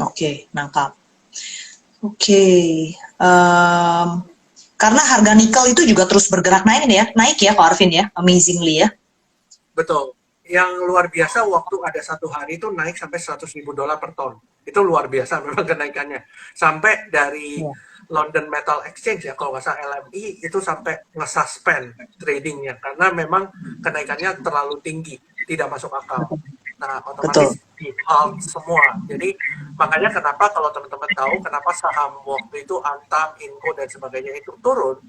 Oke, nangkap. Oke. Karena harga nikel itu juga terus bergerak naik ya Pak Arvin ya, amazingly ya. Betul. Yang luar biasa waktu ada satu hari itu naik sampai $100.000 per ton. Itu luar biasa memang kenaikannya. Sampai dari London Metal Exchange ya, kalau nggak salah LME itu sampai nge-suspend tradingnya karena memang kenaikannya terlalu tinggi, tidak masuk akal. Nah, otomatis di-halt semua. Jadi, makanya kenapa kalau teman-teman tahu kenapa saham waktu itu Antam, Inco, dan sebagainya itu turun,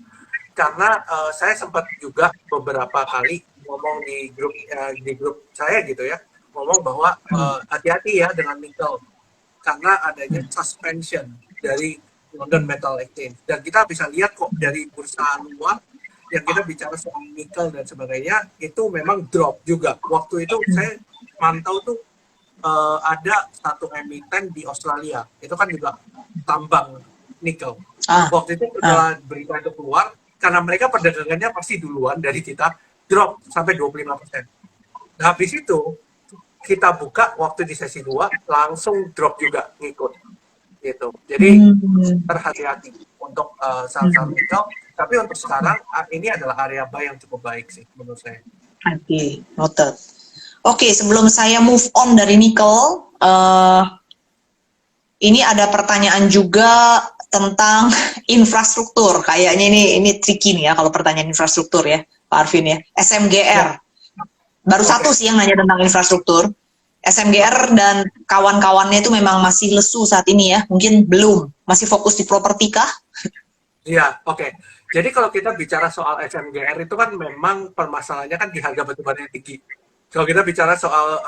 karena saya sempat juga beberapa kali ngomong di grup saya gitu ya, ngomong bahwa hati-hati ya dengan nikel, karena adanya suspension dari London Metal Exchange. Dan kita bisa lihat kok dari bursa luar, yang kita bicara soal nikel dan sebagainya, itu memang drop juga. Waktu itu saya mantau tuh ada satu emiten di Australia, itu kan juga tambang nikel. Waktu itu setelah berita itu keluar, karena mereka perdagangannya pasti duluan dari kita, drop sampai 25%. Nah, habis itu kita buka waktu di sesi 2 langsung drop juga ngikut gitu. Jadi berhati-hati untuk saham-saham nikel. Tapi untuk sekarang ini adalah area buy yang cukup baik sih menurut saya. Oke, noted. Oke, sebelum saya move on dari nikel, ini ada pertanyaan juga tentang infrastruktur. Kayaknya ini tricky nih ya kalau pertanyaan infrastruktur ya, Pak Arvin ya. SMGR. Baru satu sih yang nanya tentang infrastruktur. SMGR dan kawan-kawannya itu memang masih lesu saat ini ya. Mungkin belum. Masih fokus di properti kah? Iya, oke. Jadi kalau kita bicara soal SMGR itu kan memang permasalahannya kan di harga batubara yang tinggi. Kalau kita bicara soal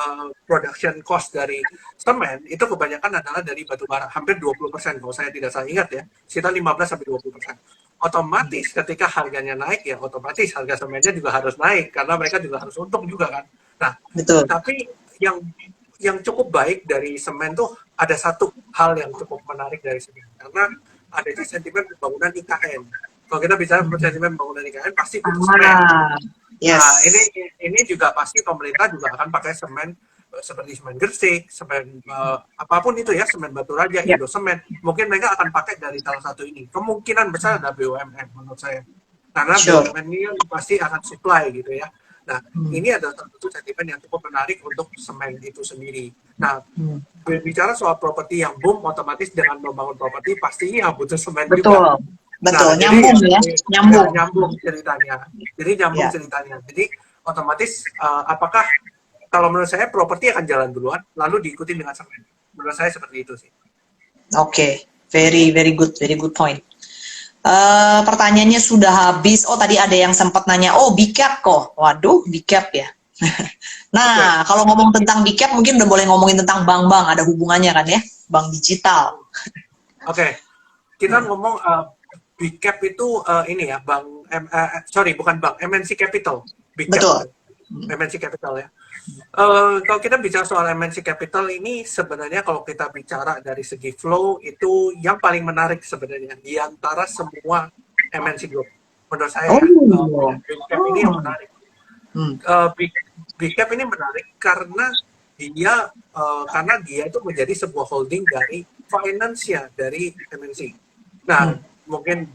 production cost dari semen, itu kebanyakan adalah dari batubara, hampir 20% kalau saya tidak salah ingat ya, sekitar 15-20%. Otomatis ketika harganya naik ya, otomatis harga semennya juga harus naik, karena mereka juga harus untung juga kan. Nah, Betul. tapi yang cukup baik dari semen tuh ada satu hal yang cukup menarik dari semen, karena adanya sentimen pembangunan IKN. Kalau kita bicara sentimen pembangunan IKN pasti butuh semen. Ah, Nah, yes. ini juga pasti pemerintah juga akan pakai semen seperti semen Gresik, semen apapun itu ya, semen Batu Raja, Ya, Indosemen. Mungkin mereka akan pakai dari salah satu ini. Kemungkinan besar ada BUMN menurut saya. Karena sure. BUMN ini pasti akan supply gitu ya. Nah, Hmm, ini adalah satu sentimen yang cukup menarik untuk semen itu sendiri. Nah, hmm. berbicara soal properti yang boom, otomatis dengan membangun properti pastinya butuh semen juga. Betul. Betul. Nah, jadi Nyambung ya. ya Nyambung. nyambung ceritanya. Jadi nyambung Ya. ceritanya. Jadi otomatis apakah kalau menurut saya properti akan jalan duluan, lalu diikuti dengan semen. Menurut saya seperti itu sih. Oke. Very very good point. Pertanyaannya sudah habis. Oh, tadi ada yang sempat nanya, oh, BCAP kok. Waduh, BCAP ya. Oke, Nah, kalau ngomong tentang BCAP, mungkin udah boleh ngomongin tentang bank-bank. Ada hubungannya kan ya? Bank digital. oke. Kita ngomong big cap itu ini ya, sorry bukan bank, MNC Capital, big cap, Betul. MNC Capital ya. Kalau kita bicara soal MNC Capital ini sebenarnya kalau kita bicara dari segi flow itu yang paling menarik sebenarnya di antara semua MNC Group. Menurut saya Oh. ya, Big Cap ini yang menarik. Hmm. Big Cap ini menarik karena dia itu menjadi sebuah holding dari finance ya dari MNC. Nah, mungkin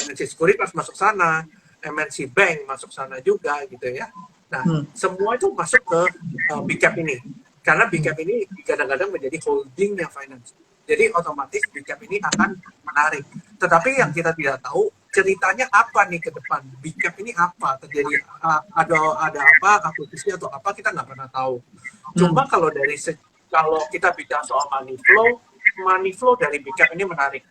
MNC Sekuritas masuk sana, MNC Bank masuk sana juga gitu ya. Nah, semua itu masuk ke Big Cap ini. Karena Big Cap ini kadang-kadang menjadi holdingnya finance. Jadi otomatis Big Cap ini akan menarik. Tetapi yang kita tidak tahu ceritanya apa nih ke depan. Big Cap ini apa terjadi? Ada apa akuisisi atau apa kita nggak pernah tahu. Cuma kalau kalau kita bicara soal money flow dari Big Cap ini menarik.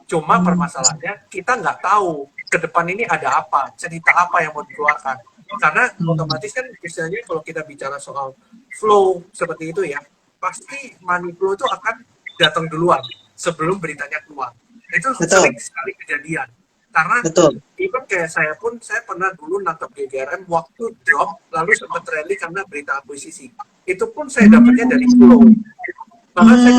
Cuma permasalahannya kita nggak tahu ke depan ini ada apa, cerita apa yang mau dikeluarkan. Karena otomatis kan misalnya kalau kita bicara soal flow seperti itu ya, pasti money flow itu akan datang duluan sebelum beritanya keluar. Itu Betul. sering sekali kejadian. Karena Betul. even kayak saya pernah dulu nangkep GGRM waktu drop, lalu sempat rally karena berita akuisisi. Itu pun saya dapatnya dari flow. Bahkan saya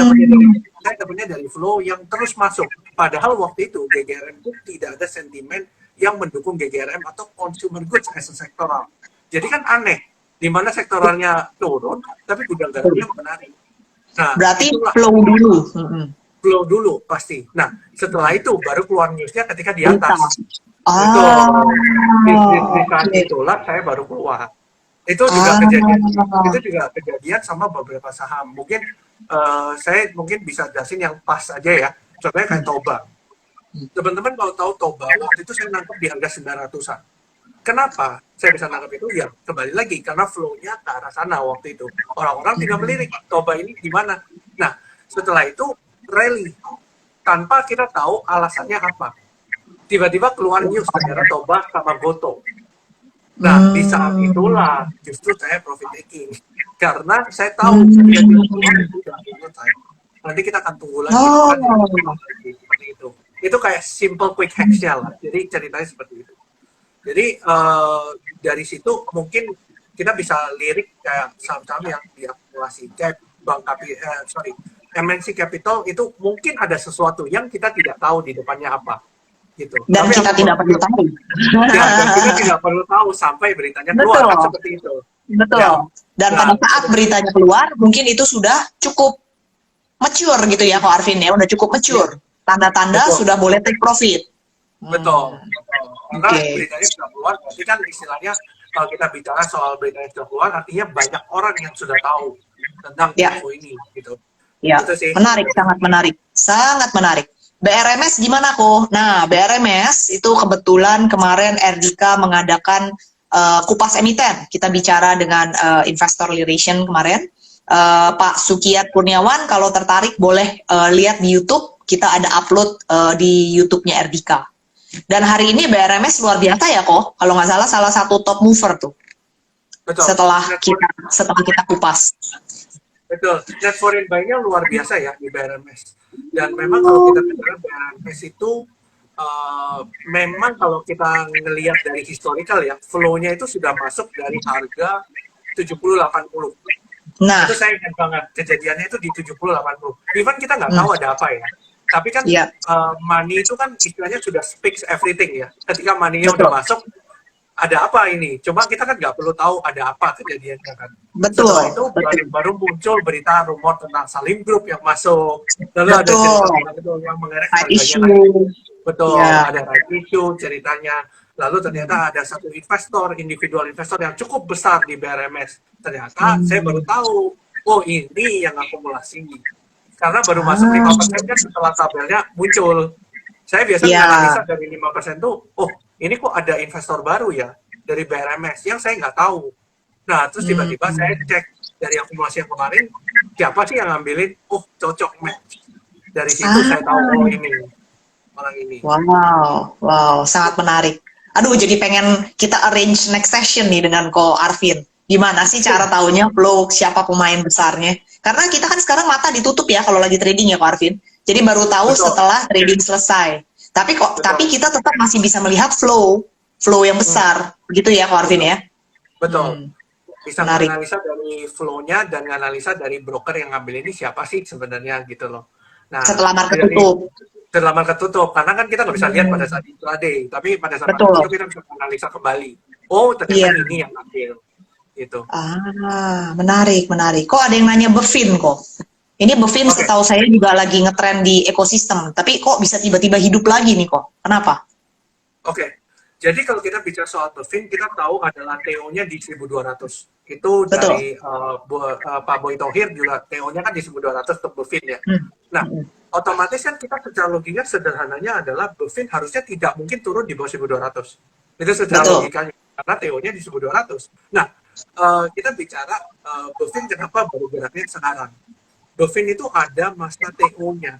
dapatnya dari flow yang terus masuk. Padahal waktu itu GGRM pun tidak ada sentimen yang mendukung GGRM atau consumer goods as a sektoral. Jadi kan aneh, di mana sektoralnya turun, tapi gudang garamnya menarik. Nah, Berarti itulah flow dulu. flow dulu pasti. Nah, setelah itu baru keluar newsnya ketika di atas. Itu di saat Oke. itulah saya baru keluar. Itu juga kejadian sama beberapa saham. Mungkin saya mungkin bisa jelasin yang pas aja ya. Contohnya kayak Toba. Teman-teman kalau tahu Toba, waktu itu saya nangkep di harga 900-an. Kenapa saya bisa nangkep itu? Ya kembali lagi karena flow-nya ke arah sana waktu itu. Orang-orang tidak melirik Toba ini di mana. Nah, setelah itu rally tanpa kita tahu alasannya apa. Tiba-tiba keluar news ternyata Toba sama Goto. Nah, di saat itulah justru saya profit taking. Karena saya tahu nanti kita akan tunggu lagi. Seperti itu. Itu kayak simple quick hack-nya lah. Jadi ceritanya seperti itu. Jadi dari situ mungkin kita bisa lirik kayak saham-saham yang diakumulasi kayak MNC Capital itu mungkin ada sesuatu yang kita tidak tahu di depannya apa gitu. Dan kita tidak perlu tahu. Ya, dan kita tidak perlu tahu sampai beritanya keluar kan seperti itu. Betul. Ya. Dan pada saat beritanya keluar, mungkin itu sudah cukup mature gitu ya, Ko Arvin ya, udah cukup mature. Tanda-tanda sudah boleh take profit. Betul. Karena beritanya sudah keluar, berarti kan istilahnya kalau kita bicara soal beritanya sudah keluar, artinya banyak orang yang sudah tahu tentang info ini gitu. Ya, menarik, sangat menarik. Sangat menarik. BRMS gimana kok? Nah, BRMS itu kebetulan kemarin RDK mengadakan kupas emiten. Kita bicara dengan investor relation kemarin. Pak Sukiyat Kurniawan, kalau tertarik boleh lihat di YouTube. Kita ada upload di YouTube-nya RDK. Dan hari ini BRMS luar biasa ya kok. Kalau nggak salah salah satu top mover tuh. Betul. Setelah kita kupas. Betul. Net foreign buy-nya luar biasa ya di BRMS. Dan memang kalau kita bicara BRMS itu memang kalau kita ngelihat dari historical ya, flow-nya itu sudah masuk dari harga 70-80. Nah, itu saya ingat banget kejadiannya itu di 70-80. Even kita nggak tahu ada apa ya. Tapi kan money itu kan istilahnya sudah speaks everything ya. Ketika money-nya udah masuk, ada apa ini? Cuma kita kan nggak perlu tahu ada apa kejadiannya kan. Betul. Setelah itu baru muncul berita rumor tentang Salim Group yang masuk. Lalu ada cerita yang mengerek harganya naik. Betul, ada right issue ceritanya. Lalu ternyata ada satu individual investor yang cukup besar di BRMS. Ternyata saya baru tahu, oh ini yang akumulasi. Karena baru masuk 5% kan setelah tabelnya muncul. Saya biasanya analisa dari 5% tuh, oh ini kok ada investor baru ya dari BRMS yang saya nggak tahu. Nah terus tiba-tiba saya cek dari akumulasi yang kemarin, siapa sih yang ngambilin? Oh cocok match. Dari situ saya tahu oh ini orang ini. Wow, sangat menarik. Aduh, jadi pengen kita arrange next session nih dengan Ko Arvin. Gimana sih cara taunya flow, siapa pemain besarnya? Karena kita kan sekarang mata ditutup ya kalau lagi trading ya Ko Arvin. Jadi baru tahu setelah trading selesai. Tapi kita tetap masih bisa melihat flow yang besar. Begitu ya Ko Arvin ya? Betul. Bisa menganalisa dari flow-nya dan menganalisa dari broker yang ngambil ini siapa sih sebenarnya gitu loh. Nah, setelah market tutup. Setelah market tutup, karena kan kita nggak bisa lihat pada saat intraday, tapi pada saat market tutup kita bisa analisa kembali. Oh, ternyata ini yang ambil. Gitu. Menarik. Kok ada yang nanya Bevin kok? Ini Bevin setahu saya juga lagi ngetrend di ekosistem, tapi kok bisa tiba-tiba hidup lagi nih kok? Kenapa? Oke. Jadi kalau kita bicara soal Bevin, kita tahu adalah TO-nya di 1.200. Itu dari Pak Boy Thohir juga TO-nya kan di 1.200 untuk Bevin ya. Nah, otomatis kan kita secara logika sederhananya adalah Bevin harusnya tidak mungkin turun di bawah 1.200. Itu secara logikanya, karena TO-nya di 1.200. Nah, kita bicara Bevin kenapa baru geraknya sekarang. Bevin itu ada masa TO-nya.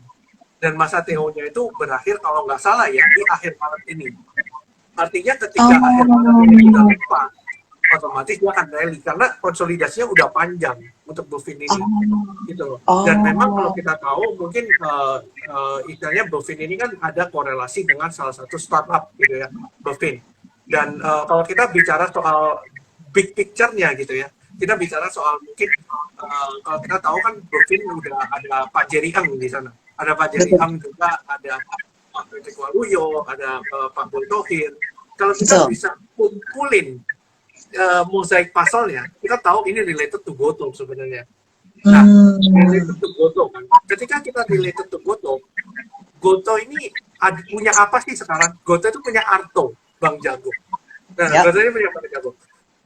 Dan masa TO-nya itu berakhir kalau nggak salah ya, di akhir Maret ini. Artinya ketika akhir Maret ini sudah lepas, otomatis dia akan rally karena konsolidasinya udah panjang untuk Bevin ini, gitu loh. Dan memang kalau kita tahu mungkin istilahnya Bevin ini kan ada korelasi dengan salah satu startup gitu ya, Bevin. Dan kalau kita bicara soal big picture-nya gitu ya, kita bicara soal mungkin kalau kita tahu kan Bevin udah ada Pak Jerry Ang di sana, ada Pak Jerry Ang juga, ada Pak Patrick Waluyo, ada Pak Boy Thohir. Kalau kita bisa kumpulin mozaik puzzle-nya, kita tahu ini related to Gotoh sebenarnya. Nah, related to Gotoh kan. Ketika kita related to Gotoh, Gotoh ini punya apa sih sekarang? Gotoh itu punya Arto, Bang Jago. Nah, Gotoh ini punya Bang Jago.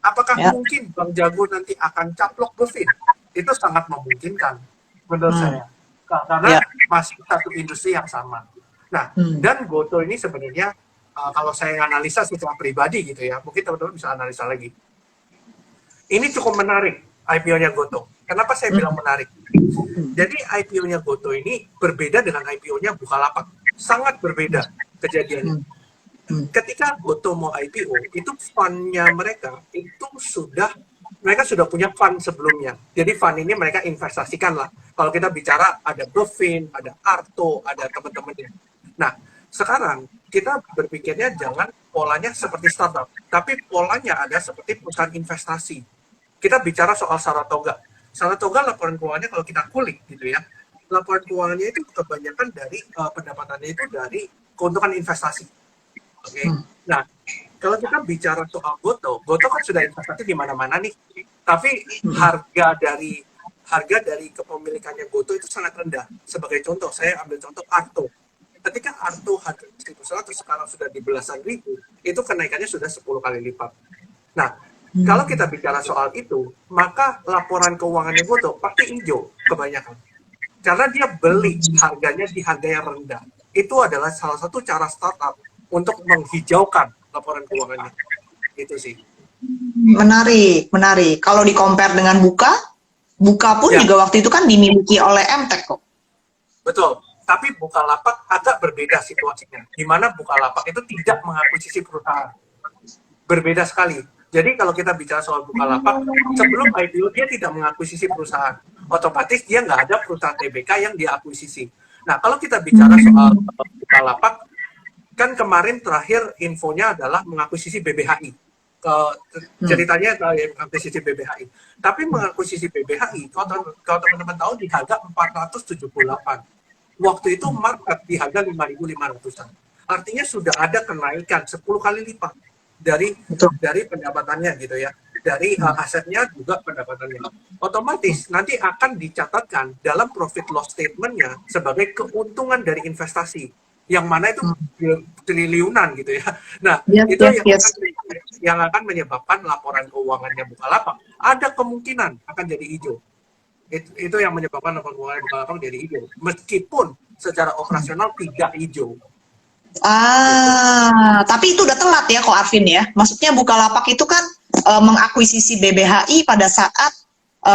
Apakah mungkin Bang Jago nanti akan caplok Bevin? Itu sangat memungkinkan menurut saya. Karena masih satu industri yang sama. Nah, dan Gotoh ini sebenarnya kalau saya analisa secara pribadi gitu ya, mungkin teman-teman bisa analisa lagi. Ini cukup menarik IPO-nya Gotoh. Kenapa saya bilang menarik? Jadi IPO-nya Gotoh ini berbeda dengan IPO-nya Bukalapak. Sangat berbeda kejadiannya. Ketika Gotoh mau IPO, itu fund-nya mereka mereka sudah punya fund sebelumnya. Jadi fund ini mereka investasikan lah. Kalau kita bicara ada Bevin, ada Arto, ada teman-temannya. Nah, sekarang kita berpikirnya jangan polanya seperti startup, tapi polanya ada seperti perusahaan investasi. Kita bicara soal Saratoga. Saratoga laporan keuangannya kalau kita kulik gitu ya, laporan keuangannya itu kebanyakan dari pendapatannya itu dari keuntungan investasi. Oke. Nah, kalau kita bicara soal Gotoh kan sudah investasi di mana-mana nih. Tapi harga dari kepemilikannya Gotoh itu sangat rendah. Sebagai contoh, saya ambil contoh Arto. Ketika Arto harga 1.100 sekarang sudah di belasan ribu, itu kenaikannya sudah 10 kali lipat. Nah, kalau kita bicara soal itu, maka laporan keuangannya Gotoh pasti hijau kebanyakan. Karena dia beli harganya di harga yang rendah. Itu adalah salah satu cara startup untuk menghijaukan laporan keuangannya. Itu sih. Menarik. Kalau di-compare dengan Buka pun juga waktu itu kan dimiliki oleh MTech kok. Betul. Tapi Bukalapak agak berbeda situasinya, di mana Bukalapak itu tidak mengakuisisi perusahaan. Berbeda sekali. Jadi kalau kita bicara soal Bukalapak, sebelum IPO dia tidak mengakuisisi perusahaan. Otomatis dia nggak ada perusahaan TBK yang diakuisisi. Nah, kalau kita bicara soal Bukalapak, kan kemarin terakhir infonya adalah mengakuisisi BBHI. Ceritanya mengakuisisi BBHI. Tapi mengakuisisi BBHI, kalau teman-teman tahu di harga 478. Waktu itu market di harga 5.500-an. Artinya sudah ada kenaikan 10 kali lipat dari pendapatannya gitu ya. Dari asetnya juga pendapatannya. Otomatis nanti akan dicatatkan dalam profit loss statement-nya sebagai keuntungan dari investasi. Yang mana itu triliunan gitu ya. Nah, itu yang akan menyebabkan laporan keuangannya Bukalapak ada kemungkinan akan jadi hijau. Itu yang menyebabkan laporan keuangan Bukalapak jadi hijau. Meskipun secara operasional tidak hijau. Tapi itu udah telat ya kok Arvin ya. Maksudnya Bukalapak itu kan mengakuisisi BBHI pada saat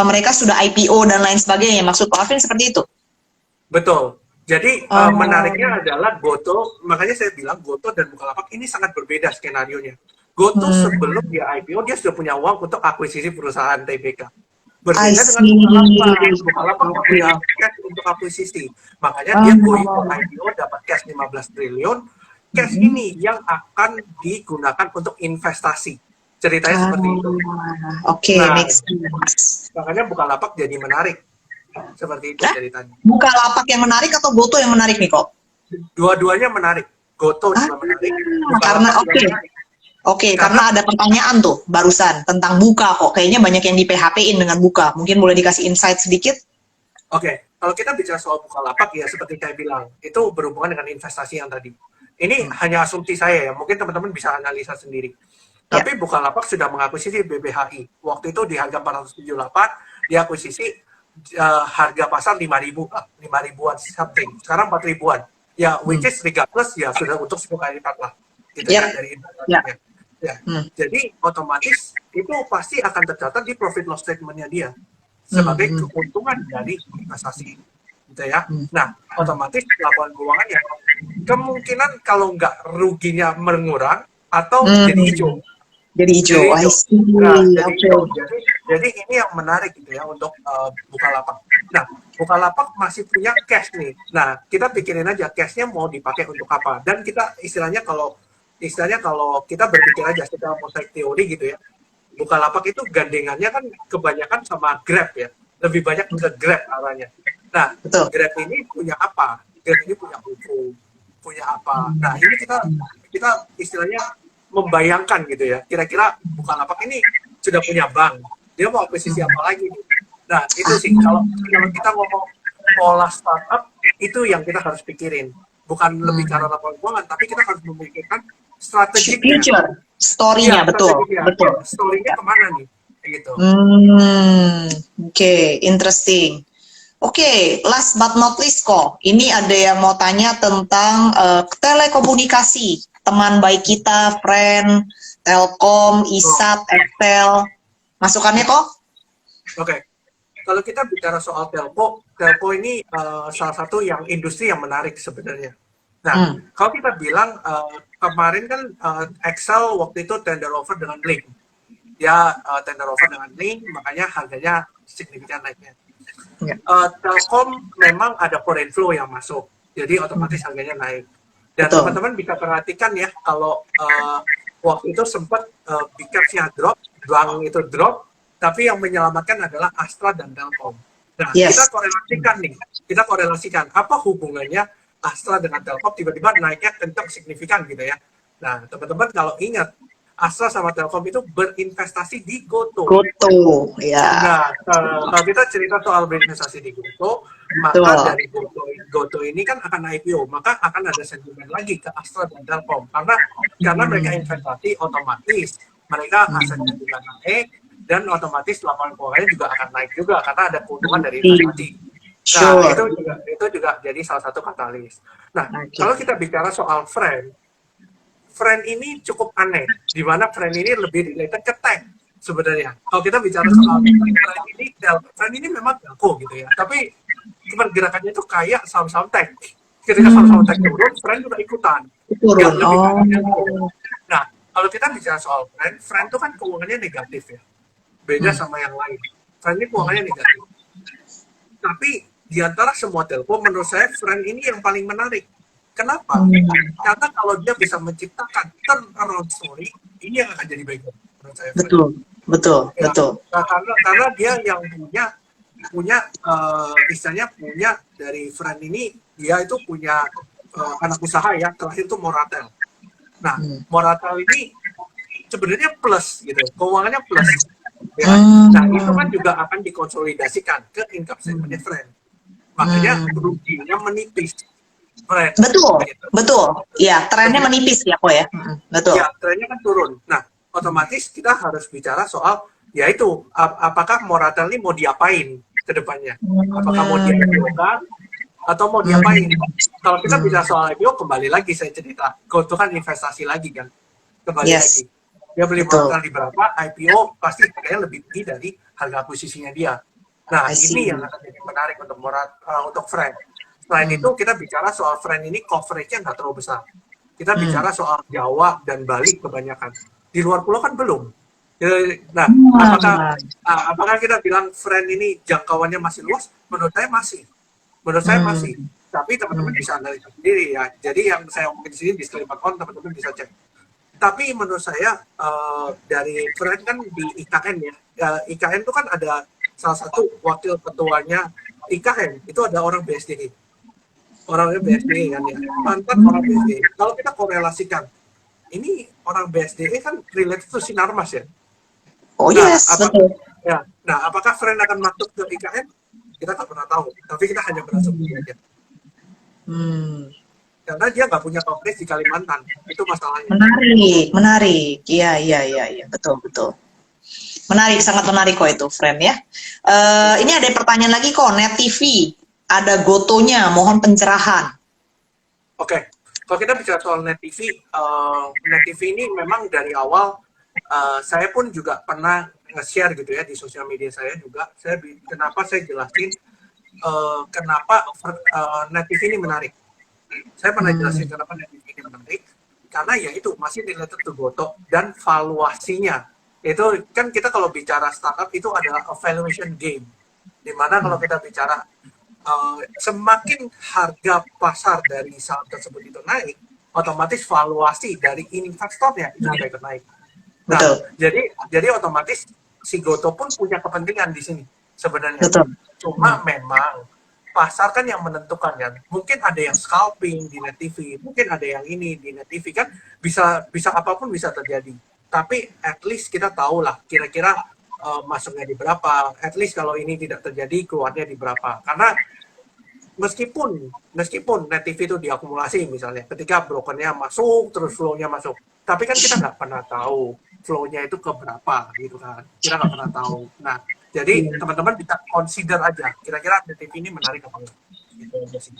mereka sudah IPO dan lain sebagainya. Maksud Pak Arvin seperti itu? Betul. Jadi menariknya adalah Goto, makanya saya bilang Goto dan Bukalapak ini sangat berbeda skenarionya. Goto sebelum dia IPO dia sudah punya uang untuk akuisisi perusahaan TBK. Berbeda dengan Bukalapak punya cash untuk akuisisi. Makanya dia going to IPO dapat cash 15 triliun. Cash ini yang akan digunakan untuk investasi. Ceritanya seperti itu. Makanya Bukalapak jadi menarik. Seperti itu ceritanya. Bukalapak yang menarik atau Goto yang menarik nih kok? Dua-duanya menarik. Goto juga menarik. Karena karena ada pertanyaan tuh barusan tentang Buka kok. Kayaknya banyak yang di PHP-in dengan Buka. Mungkin boleh dikasih insight sedikit? Kalau kita bicara soal Bukalapak ya seperti saya bilang, itu berhubungan dengan investasi yang tadi. Ini hanya asumsi saya ya, mungkin teman-teman bisa analisa sendiri. Tapi Bukalapak sudah mengakuisisi BBHI. Waktu itu di harga 478, diakuisisi harga pasar 5.000-an something. Sekarang 4.000-an. Ya, which is regardless ya sudah untuk 10 kali lipat lah. Gitu ya dari investasinya. Jadi otomatis itu pasti akan tercatat di profit loss statement-nya dia sebagai keuntungan dari investasi. Gitu ya. Nah, otomatis laporan keuangannya kemungkinan kalau nggak ruginya mengurang atau jadi hijau. Jadi hijau. Jadi ini yang menarik gitu ya untuk Bukalapak. Nah, Bukalapak masih punya cash nih. Nah, kita pikirin aja cashnya mau dipakai untuk apa. Dan kita istilahnya kalau kita berpikir aja secara mosaik teori gitu ya, Bukalapak itu gandengannya kan kebanyakan sama Grab ya. Lebih banyak ke Grab arahnya. Nah, Grab ini punya apa? Grab ini punya UFO, punya apa? Nah, ini kita istilahnya membayangkan gitu ya, kira-kira Bukalapak ini sudah punya bank, dia mau akuisisi apa lagi? Nah itu sih kalau kita ngomong pola startup itu yang kita harus pikirin, bukan lebih cara laporan keuangan, tapi kita harus memikirkan strateginya, story-nya, betul. Story-nya kemana nih? Gitu. Interesting. Last but not least kok, ini ada yang mau tanya tentang telekomunikasi. Teman baik kita, friend, Telkom, ISAT, Excel. Masukannya kok? Kalau kita bicara soal Telco ini salah satu yang industri yang menarik sebenarnya. Nah, kalau kita bilang kemarin kan Excel waktu itu tender offer dengan Link. Dia tender offer dengan Link, makanya harganya signifikan naiknya. Telkom memang ada foreign flow yang masuk, jadi otomatis harganya naik. Dan teman-teman bisa perhatikan ya, kalau waktu itu sempat big caps-nya drop, bank itu drop, tapi yang menyelamatkan adalah Astra dan Telkom. Nah, kita korelasikan apa hubungannya Astra dengan Telkom tiba-tiba naiknya kencang signifikan gitu ya. Nah, teman-teman kalau ingat, Astra sama Telkom itu berinvestasi di Goto. Nah, kalau kita cerita soal berinvestasi di Goto, maka dari Goto ini kan akan IPO, maka akan ada sentimen lagi ke Astra dan Telkom. Karena mereka investasi, otomatis mereka asetnya juga naik, dan otomatis laporan keuangannya juga akan naik juga, karena ada keuntungan dari investasi. Nah, itu juga jadi salah satu katalis. Nah, kalau kita bicara soal Friend ini cukup aneh, di mana Friend ini lebih related ke tech sebenarnya. Kalau kita bicara soal Friend ini memang telco gitu ya, tapi gerakannya itu kayak saham-saham tech Ketika sama-sama tech turun, friend juga ikutan. Yang Turun. lebih banyaknya Oh. turun. Nah, kalau kita bicara soal friend itu kan keuangannya negatif ya. Beda Hmm. sama yang lain. Friend ini keuangannya negatif. Tapi di antara semua telco, menurut saya friend ini yang paling menarik. Kenapa? Karena kalau dia bisa menciptakan turnaround story, ini yang akan jadi baik menurut saya. Friend. Betul, betul, Ya, betul. karena dia yang punya istilahnya punya dari friend ini, dia itu punya anak usaha ya, terakhir itu Moratel. Nah, Moratel ini sebenarnya plus gitu, keuangannya plus. Ya. Nah, itu kan juga akan dikonsolidasikan ke income statement-nya friend. Makanya ruginya menipis. Friend. Betul, Gitu. betul. Ya, trennya menipis ya kok ya. Betul. Ya, trennya kan turun. Nah, otomatis kita harus bicara soal, yaitu, apakah Moratel ini mau diapain ke depannya? Apakah mau di-IPO-kan atau mau diapain? Kalau kita bicara soal IPO, kembali lagi saya cerita. Itu kan investasi lagi kan. Kembali lagi. Dia beli Moratel di berapa, IPO pasti kayaknya lebih tinggi dari harga akuisisinya dia. Nah, ini yang akan jadi menarik untuk friend. Selain itu, kita bicara soal friend ini coverage-nya nggak terlalu besar. Kita bicara soal Jawa dan Bali kebanyakan. Di luar pulau kan belum. Nah, apakah kita bilang friend ini jangkauannya masih luas? Menurut saya masih. Menurut saya masih. Tapi teman-teman bisa analisa sendiri ya. Jadi yang saya omongin di sini disclaimer on, teman-teman bisa cek. Tapi menurut saya dari friend kan di IKN ya. IKN itu kan ada salah satu wakil ketuanya IKN, itu ada orang BSDE. Orangnya BSDE kan ya, mantan orang BSDE. Kalau kita korelasikan, ini orang BSDE kan related to Sinarmas ya. Oh yes, betul. Ya, nah apakah friend akan masuk ke IKN? Kita nggak pernah tahu, tapi kita hanya berasumsi aja. Karena dia nggak punya coverage di Kalimantan, itu masalahnya. Menarik. Iya, betul. Menarik, sangat menarik kok itu, friend ya. Ini ada pertanyaan lagi kok, Net TV. Ada gotonya, mohon pencerahan. Oke, kalau kita bicara soal Net TV ini memang dari awal saya pun juga pernah nge-share gitu ya di sosial media saya juga. Kenapa saya jelasin kenapa Net TV ini menarik. Saya pernah jelasin kenapa Net TV ini menarik. Karena ya itu masih related to Goto dan valuasinya. Itu kan kita kalau bicara startup itu adalah a valuation game. Dimana kalau kita bicara semakin harga pasar dari saham tersebut itu naik, otomatis valuasi dari investornya itu juga ikut naik. Nah, jadi otomatis si Goto pun punya kepentingan di sini sebenarnya. Cuma memang pasar kan yang menentukan kan. Mungkin ada yang scalping di Net TV, mungkin ada yang ini di Net TV kan bisa apapun bisa terjadi. Tapi at least kita tahu lah kira-kira masuknya di berapa. At least kalau ini tidak terjadi keluarnya di berapa. Karena meskipun Net TV itu diakumulasi misalnya, ketika brokernya masuk terus flow-nya masuk, tapi kan kita nggak pernah tahu flow-nya itu ke berapa gitu kan, kita nggak pernah tahu. Nah, jadi teman-teman bisa consider aja kira-kira Net TV ini menarik apa enggak gitu aja sih.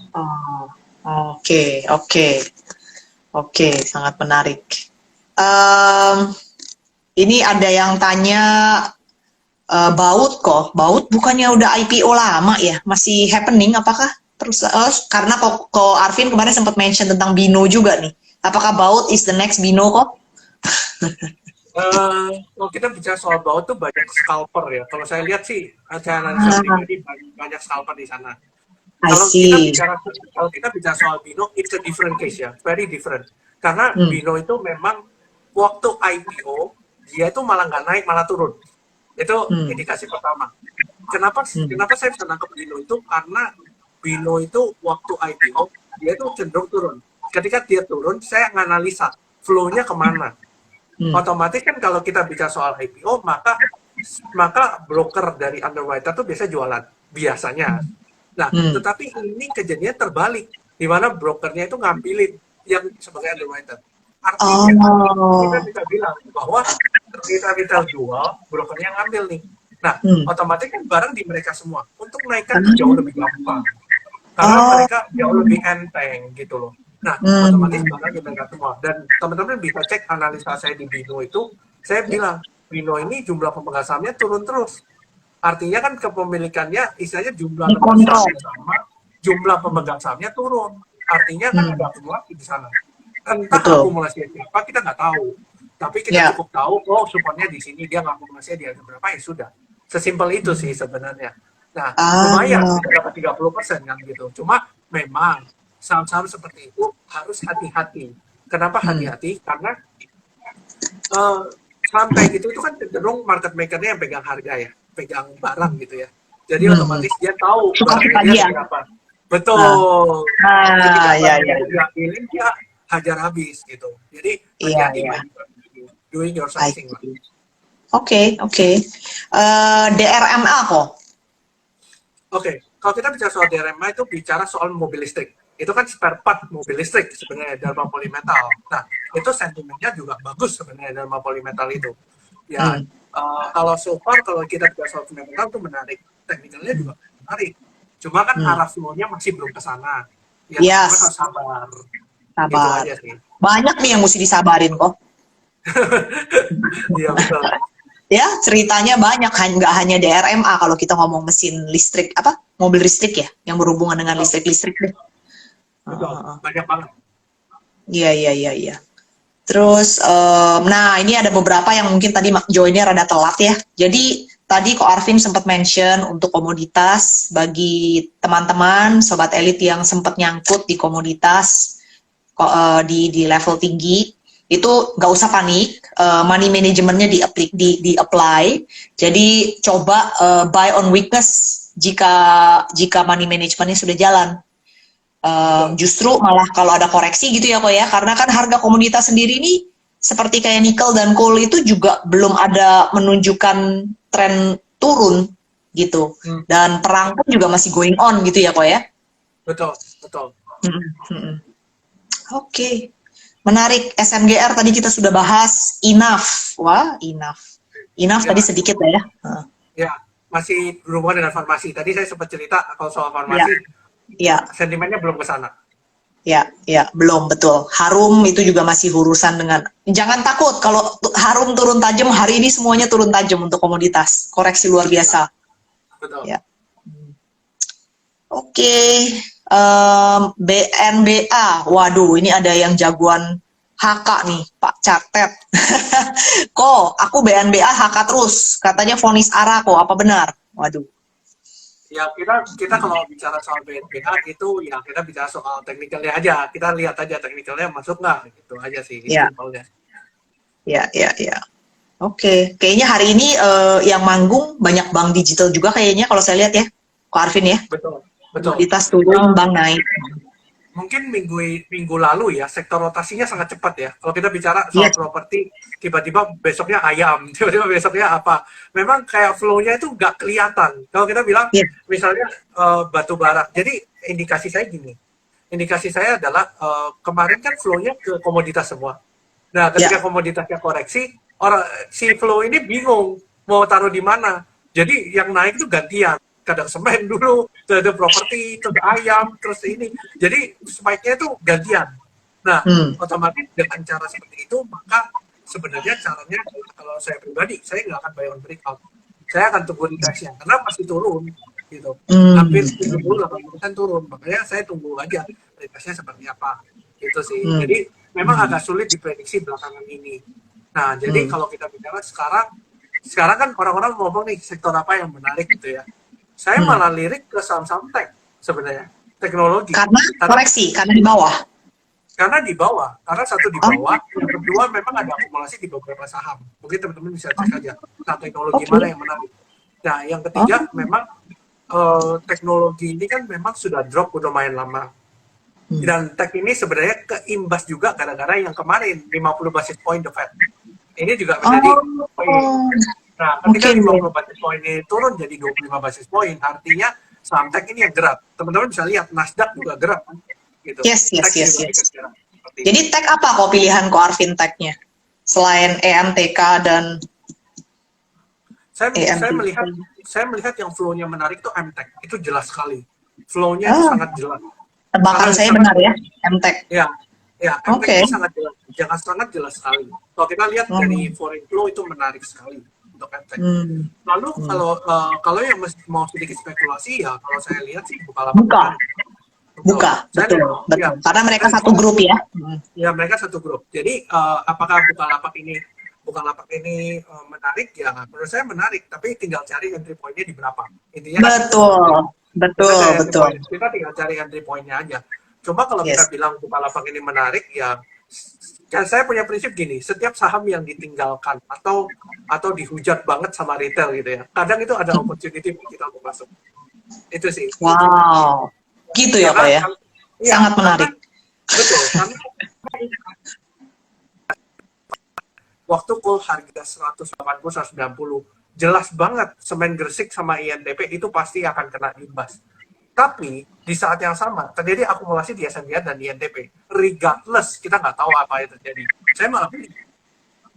Oke, sangat menarik. Ini ada yang tanya Baut bukannya udah IPO lama ya, masih happening apakah terus karena kok Arvin kemarin sempat mention tentang Bino juga nih, apakah Baut is the next Bino kok? Kalau kita bicara soal Baut tuh banyak scalper ya, kalau saya lihat sih saya analisa pribadi banyak scalper di sana. Kalau kita bicara soal Bino, it's a different case ya, very different. Karena Bino itu memang waktu IPO dia itu malah nggak naik, malah turun. Itu indikasi pertama. Kenapa saya bisa nangkep Bino itu? Karena Bino itu waktu IPO dia itu cenderung turun. Ketika dia turun, saya nganalisa flow-nya kemana. Otomatis kan kalau kita bicara soal IPO, maka broker dari underwriter tuh biasa jualan biasanya. Nah, tetapi ini kejadian terbalik, di mana brokernya itu ngambilin yang sebagai underwriter. Artinya kita bisa bilang bahwa ketika retail jual, brokernya ngambil nih. Nah, otomatis kan barang di mereka semua. Untuk naikkan jauh lebih gampang. Karena mereka jauh lebih enteng gitu loh. Nah, otomatis barang di mereka semua. Dan teman-teman bisa cek analisa saya di Bino itu, saya bilang, Bino ini jumlah pemegang sahamnya turun terus. Artinya kan kepemilikannya, istilahnya jumlah lembaga sahamnya sama, jumlah pemegang sahamnya turun. artinya kan ada akumulasi di sana. Entah Betul. akumulasinya berapa kita nggak tahu, tapi kita Ya. cukup tahu supportnya di sini, dia akumulasinya di harga berapa, ya sudah. Sesimpel itu sih sebenarnya. Nah, lumayan kita dapat 30% kan gitu. Cuma memang saham-saham seperti itu harus hati-hati. Kenapa hati-hati? Karena saham kayak gitu itu kan cenderung market maker-nya yang pegang harga ya, pegang barang gitu ya. Jadi otomatis dia tahu barangnya dia berapa. Betul. Jadi dia pilih, dia hajar habis gitu. Jadi hati-hati doing your something lah. Oke. DRMA kok. Oke, kalau kita bicara soal DRMA itu bicara soal mobil listrik. Itu kan spare part mobil listrik sebenarnya Dharma Polymetal. Nah, itu sentimennya juga bagus sebenarnya Dharma Polymetal itu. Ya, kalau so far kalau kita bicara soal fundamental itu menarik, teknikalnya juga menarik. Cuma kan arah flow-nya masih belum ke sana. Ya, harus sabar. Gitu aja sih. Banyak nih yang mesti disabarin kok. Iya betul. Ya, ceritanya banyak, nggak hanya DRMA kalau kita ngomong mesin listrik, mobil listrik ya, yang berhubungan dengan listrik deh. Betul, banyak banget. Iya. Terus, nah ini ada beberapa yang mungkin tadi joinnya rada telat ya. Jadi tadi Ko Arvin sempat mention untuk komoditas bagi teman-teman sobat elit yang sempat nyangkut di komoditas di level tinggi. Itu nggak usah panik, money managementnya di apply. Jadi coba buy on weakness jika money managementnya sudah jalan. Justru malah kalau ada koreksi gitu ya kok ya, karena kan harga komoditas sendiri ini seperti kayak nikel dan coal itu juga belum ada menunjukkan tren turun gitu. Dan perang pun juga masih going on gitu ya kok ya. Betul. Oke. Menarik, SMGR tadi kita sudah bahas, enough. Enough ya. Tadi sedikit ya. Ya, masih berhubungan dengan farmasi. Tadi saya sempat cerita kalau soal farmasi, sentimennya belum ke sana. Ya, belum, betul. Harum itu juga masih urusan dengan, jangan takut kalau Harum turun tajam, hari ini semuanya turun tajam untuk komoditas. Koreksi luar biasa. Betul. Ya. Oke. BNBA, waduh ini ada yang jagoan HK nih, Pak Catet. Kok, aku BNBA HK terus, katanya vonis ARA kok, apa benar? Waduh. Ya kita kalau bicara soal BNBA itu ya kita bicara soal teknikalnya aja, kita lihat aja teknikalnya masuk nggak, gitu aja sih. Ya. Oke, kayaknya hari ini yang manggung banyak bank digital juga kayaknya kalau saya lihat ya, Ko Arvin ya. Betul. Komoditas turun, bank naik. Mungkin minggu lalu ya, sektor rotasinya sangat cepat ya. Kalau kita bicara soal properti, tiba-tiba besoknya ayam, tiba-tiba besoknya apa. Memang kayak flow-nya itu nggak kelihatan. Kalau kita bilang, misalnya batu bara. Jadi indikasi saya gini. Indikasi saya adalah kemarin kan flow-nya ke komoditas semua. Nah, ketika komoditasnya koreksi, si flow ini bingung mau taruh di mana. Jadi yang naik itu gantian. Kadang semen dulu, terus ada properti, terus ayam, terus ini. Jadi spike-nya itu gantian. Nah, otomatis dengan cara seperti itu, maka sebenarnya caranya, kalau saya pribadi, saya nggak akan buy on breakout. Saya akan tunggu retraction, karena pasti turun. Gitu. Hampir 70-80% turun. Makanya saya tunggu aja retraction seperti apa. Gitu sih. Jadi, memang agak sulit diprediksi belakangan ini. Nah, jadi kalau kita bicara sekarang kan orang-orang ngomong nih, sektor apa yang menarik gitu ya. Saya malah lirik ke saham-saham tech sebenarnya, teknologi. Karena koreksi, karena di bawah. Karena satu di bawah, yang kedua memang ada akumulasi di beberapa saham. Mungkin teman-teman bisa cek aja, nah teknologi mana yang menarik. Nah, yang ketiga memang teknologi ini kan memang sudah drop udah lumayan lama. Dan tech ini sebenarnya keimbas juga gara-gara yang kemarin 50 basis point the Fed. Ini juga menjadi nah, ketika 50 basis point ini turun jadi 25 basis point, artinya saham tech ini yang gerak. Teman-teman bisa lihat, Nasdaq juga gerak. Gitu. Yes. Jadi tech apa kok pilihan Ko Arvin tech-nya? Selain EMTK dan... Saya melihat yang flow-nya menarik itu MTech. Itu jelas sekali. Flow-nya itu sangat jelas. Tebakan saya benar ya, MTech. Ya, MTech itu sangat jelas sekali. Kalau kita lihat dari foreign flow itu menarik sekali untuk MTech. Lalu kalau yang mau sedikit spekulasi ya, kalau saya lihat sih Bukalapak Buka, Saya betul, ya, betul. Karena mereka saya satu grup ya. ya mereka satu grup. Jadi apakah Bukalapak ini menarik? Ya menurut saya menarik, tapi tinggal cari entry point-nya di berapa. Intinya kan itu. Betul, Kita betul, cari entry betul. point, kita tinggal cari entry point-nya aja. Cuma kalau kita Yes. bilang Bukalapak ini menarik, ya saya punya prinsip gini, setiap saham yang ditinggalkan atau dihujat banget sama retail gitu ya, kadang itu ada opportunity buat kita untuk masuk. Itu sih. Wow, gitu ya kok Karena ya. iya, Sangat karena menarik. betul, karena waktu call harga 180 190 jelas banget semen Gresik sama INTP itu pasti akan kena imbas. Tapi di saat yang sama terjadi akumulasi di SMBR dan INTP. Regardless kita nggak tahu apa yang terjadi. Saya malah beli.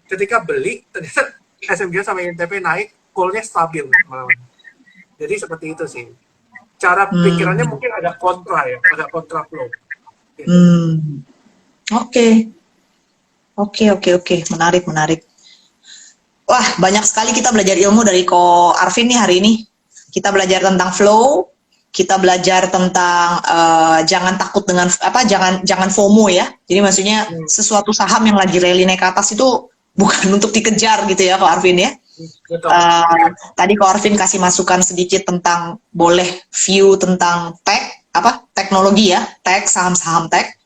Ketika beli ternyata SMBR sama INTP naik, call-nya stabil malah. Jadi seperti itu sih. Cara pikirannya Hmm, mungkin ada kontra ya, ada kontra flow. Gitu. hmm. Oke, oke, oke, oke. Menarik, menarik. Wah, banyak sekali kita belajar ilmu dari Ko Arvin nih hari ini. Kita belajar tentang flow, kita belajar tentang jangan takut dengan apa, jangan FOMO ya. Jadi maksudnya sesuatu saham yang lagi rally naik ke atas itu bukan untuk dikejar gitu ya, Ko Arvin ya. Betul. Tadi Ko Arvin kasih masukan sedikit tentang boleh view tentang tech, apa teknologi ya, tech, saham-saham tech.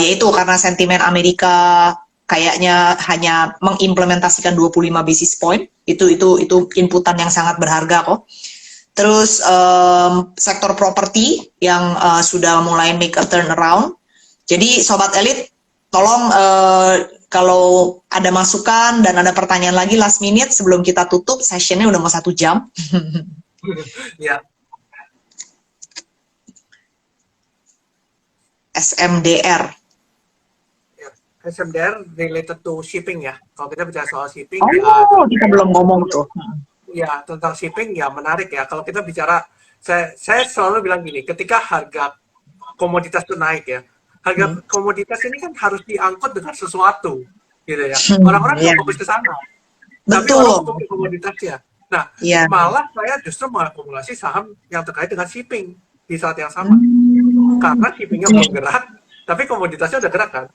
Yaitu karena sentimen Amerika kayaknya hanya mengimplementasikan 25 basis point, itu inputan yang sangat berharga kok. Terus sektor properti yang sudah mulai make a turnaround. Jadi sobat elit, tolong kalau ada masukan dan ada pertanyaan lagi last minute sebelum kita tutup, sessionnya udah mau 1 jam. Ya. SMDR. SMDR related to shipping ya. Kalau kita bicara soal shipping, Oh, kita belum ngomong tuh. ya tentang shipping ya menarik ya. Kalau kita bicara, saya selalu bilang gini, ketika harga komoditas itu naik ya, harga komoditas ini kan harus diangkut dengan sesuatu, gitu ya. Orang-orang nggak fokus ke sana, tapi orang Betul. fokus ke komoditasnya. Nah, Iya. malah saya justru mengakumulasi saham yang terkait dengan shipping di saat yang sama, karena shippingnya belum gerak, tapi komoditasnya udah gerak kan.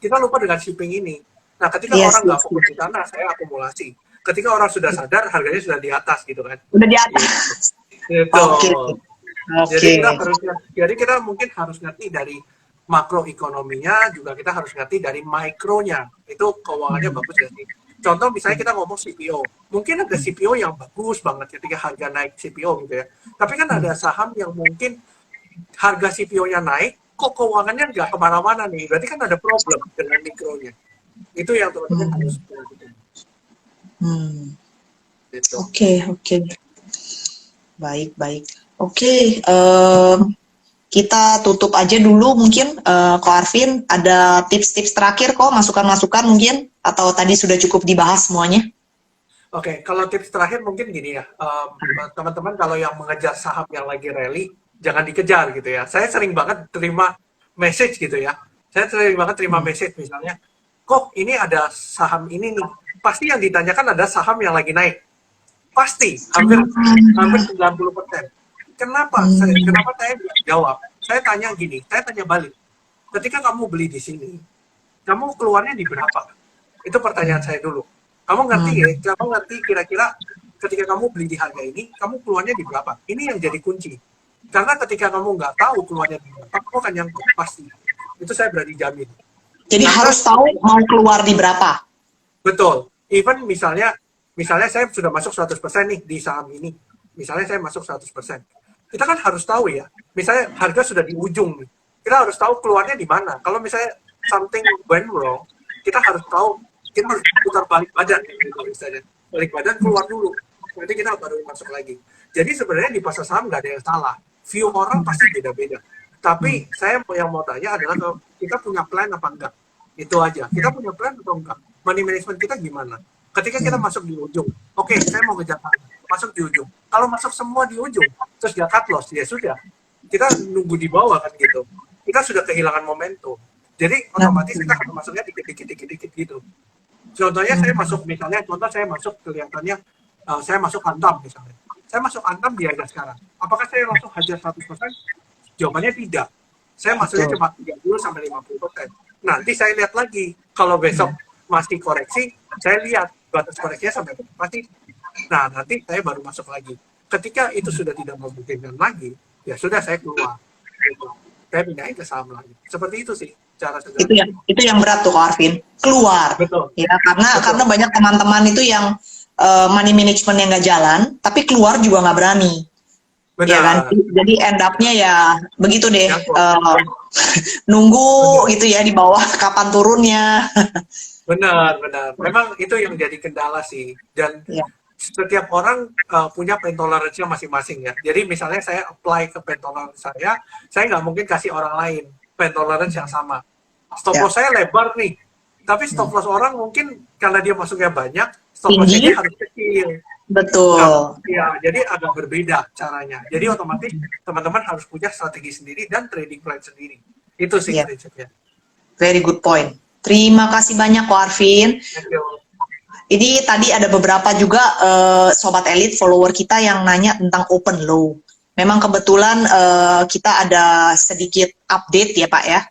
Kita lupa dengan shipping ini. Nah, ketika Yes, orang nggak yes, fokus di sana, saya akumulasi. Ketika orang sudah sadar, harganya sudah di atas gitu kan. udah di atas. Gitu. Oke. Oke. Jadi kita mungkin harus ngerti dari makroekonominya, juga kita harus ngerti dari mikronya. Itu keuangannya bagus ya sih. Contoh misalnya kita ngomong CPO. Mungkin ada CPO yang bagus banget ketika harga naik CPO gitu ya. Tapi kan ada saham yang mungkin harga CPO-nya naik, kok keuangannya nggak kemana-mana nih. Berarti kan ada problem dengan mikronya. Itu yang teman-teman harus perhatikan. Gitu. Oke. Baik. Oke, kita tutup aja dulu mungkin. Ko Arvin, ada tips-tips terakhir kok, masukan-masukan mungkin? Atau tadi sudah cukup dibahas semuanya? Oke, kalau tips terakhir mungkin gini ya, teman-teman kalau yang mengejar saham yang lagi rally, jangan dikejar gitu ya. Saya sering banget terima message gitu ya. Saya sering banget terima message misalnya, kok ini ada saham ini nih. Pasti yang ditanyakan ada saham yang lagi naik. Pasti, hampir 90%. Kenapa saya jawab? Saya tanya gini, saya tanya balik. Ketika kamu beli di sini, kamu keluarnya di berapa? Itu pertanyaan saya dulu. Kamu ngerti ya? Kamu ngerti kira-kira ketika kamu beli di harga ini, kamu keluarnya di berapa? Ini yang jadi kunci. Karena ketika kamu nggak tahu keluarnya di berapa, kamu akan yang pasti. Itu saya berani jamin. Jadi harus tahu mau keluar di berapa? Betul. Even misalnya saya sudah masuk 100% nih di saham ini. Misalnya saya masuk 100%. Kita kan harus tahu ya. Misalnya harga sudah di ujung nih. Kita harus tahu keluarnya di mana. Kalau misalnya something went wrong, kita harus tahu, kita harus putar balik badan gitu misalnya. Balik badan keluar dulu. Nanti kita baru masuk lagi. Jadi sebenarnya di pasar saham nggak ada yang salah. View orang pasti beda-beda. Tapi saya yang mau tanya adalah kalau kita punya plan apa enggak. Itu aja. Kita punya plan atau enggak? Money management kita gimana? Ketika kita masuk di ujung, oke, saya mau ngejar masuk di ujung. Kalau masuk semua di ujung, terus nggak cut loss, ya sudah. Kita nunggu di bawah kan gitu. Kita sudah kehilangan momentum. Jadi otomatis kita akan masuknya dikit-dikit gitu. Contohnya saya masuk, misalnya contoh saya masuk kelihatannya, saya masuk Antam misalnya. saya masuk Antam biasa sekarang. Apakah saya langsung hajar 100%? Jawabannya tidak. Saya masuknya Betul. cuma 30 sampai 50%. Nanti saya lihat lagi. Kalau besok masih koreksi, saya lihat batas koreksinya sampai berapa sih. Nah, nanti saya baru masuk lagi. Ketika itu sudah tidak memungkinkan lagi, ya sudah saya keluar. Gitu. Saya pindahin ke saham lagi. Seperti itu sih cara sederhana. Itu yang berat tuh, Ko Arvin. Keluar. Betul. Ya, Betul. karena banyak teman-teman itu yang money management yang nggak jalan, tapi keluar juga nggak berani. Benar. Ya kan? Jadi end up-nya ya begitu deh. Ya, Nunggu gitu ya di bawah kapan turunnya. benar. Memang itu yang jadi kendala sih. Dan Ya. setiap orang punya pain tolerance-nya masing-masing ya. Jadi misalnya saya apply ke pain tolerance saya nggak mungkin kasih orang lain pain tolerance yang sama. Stop loss saya lebar nih, tapi stop loss orang mungkin karena dia masuknya banyak, stop loss-nya Tinggi. dia harus kecil. Betul. Nah, ya, jadi agak berbeda caranya. Jadi otomatis teman-teman harus punya strategi sendiri dan trading plan sendiri. Itu sih Ya. prinsipnya. Very good point. Terima kasih banyak, Ko Arvin. Thank you. Ini tadi ada beberapa juga sobat elit follower kita yang nanya tentang open low. Memang kebetulan kita ada sedikit update ya Pak ya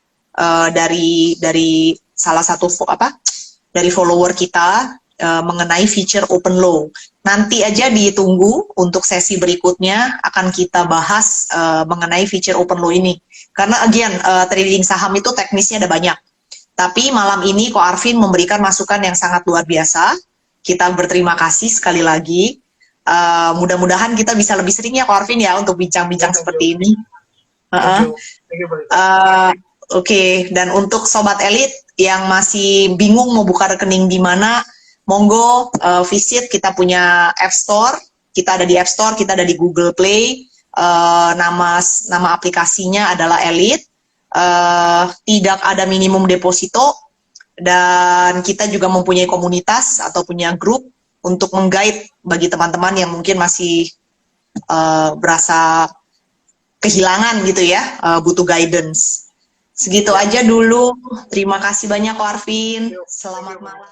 dari salah satu dari follower kita mengenai feature open low. Nanti aja ditunggu untuk sesi berikutnya akan kita bahas mengenai feature open low ini. Karena again trading saham itu teknisnya ada banyak. Tapi malam ini Ko Arvin memberikan masukan yang sangat luar biasa. Kita berterima kasih sekali lagi. Mudah-mudahan kita bisa lebih sering ya Ko Arvin ya untuk bincang-bincang seperti ini. Thank you. Oke. Dan untuk sobat elit yang masih bingung mau buka rekening di mana, monggo visit kita punya App Store. Kita ada di App Store, kita ada di Google Play. Nama aplikasinya adalah Elite. Tidak ada minimum deposito dan kita juga mempunyai komunitas atau punya grup untuk meng-guide bagi teman-teman yang mungkin masih berasa kehilangan gitu ya, butuh guidance. Segitu aja dulu. Terima kasih banyak Ko Arvin. Selamat malam.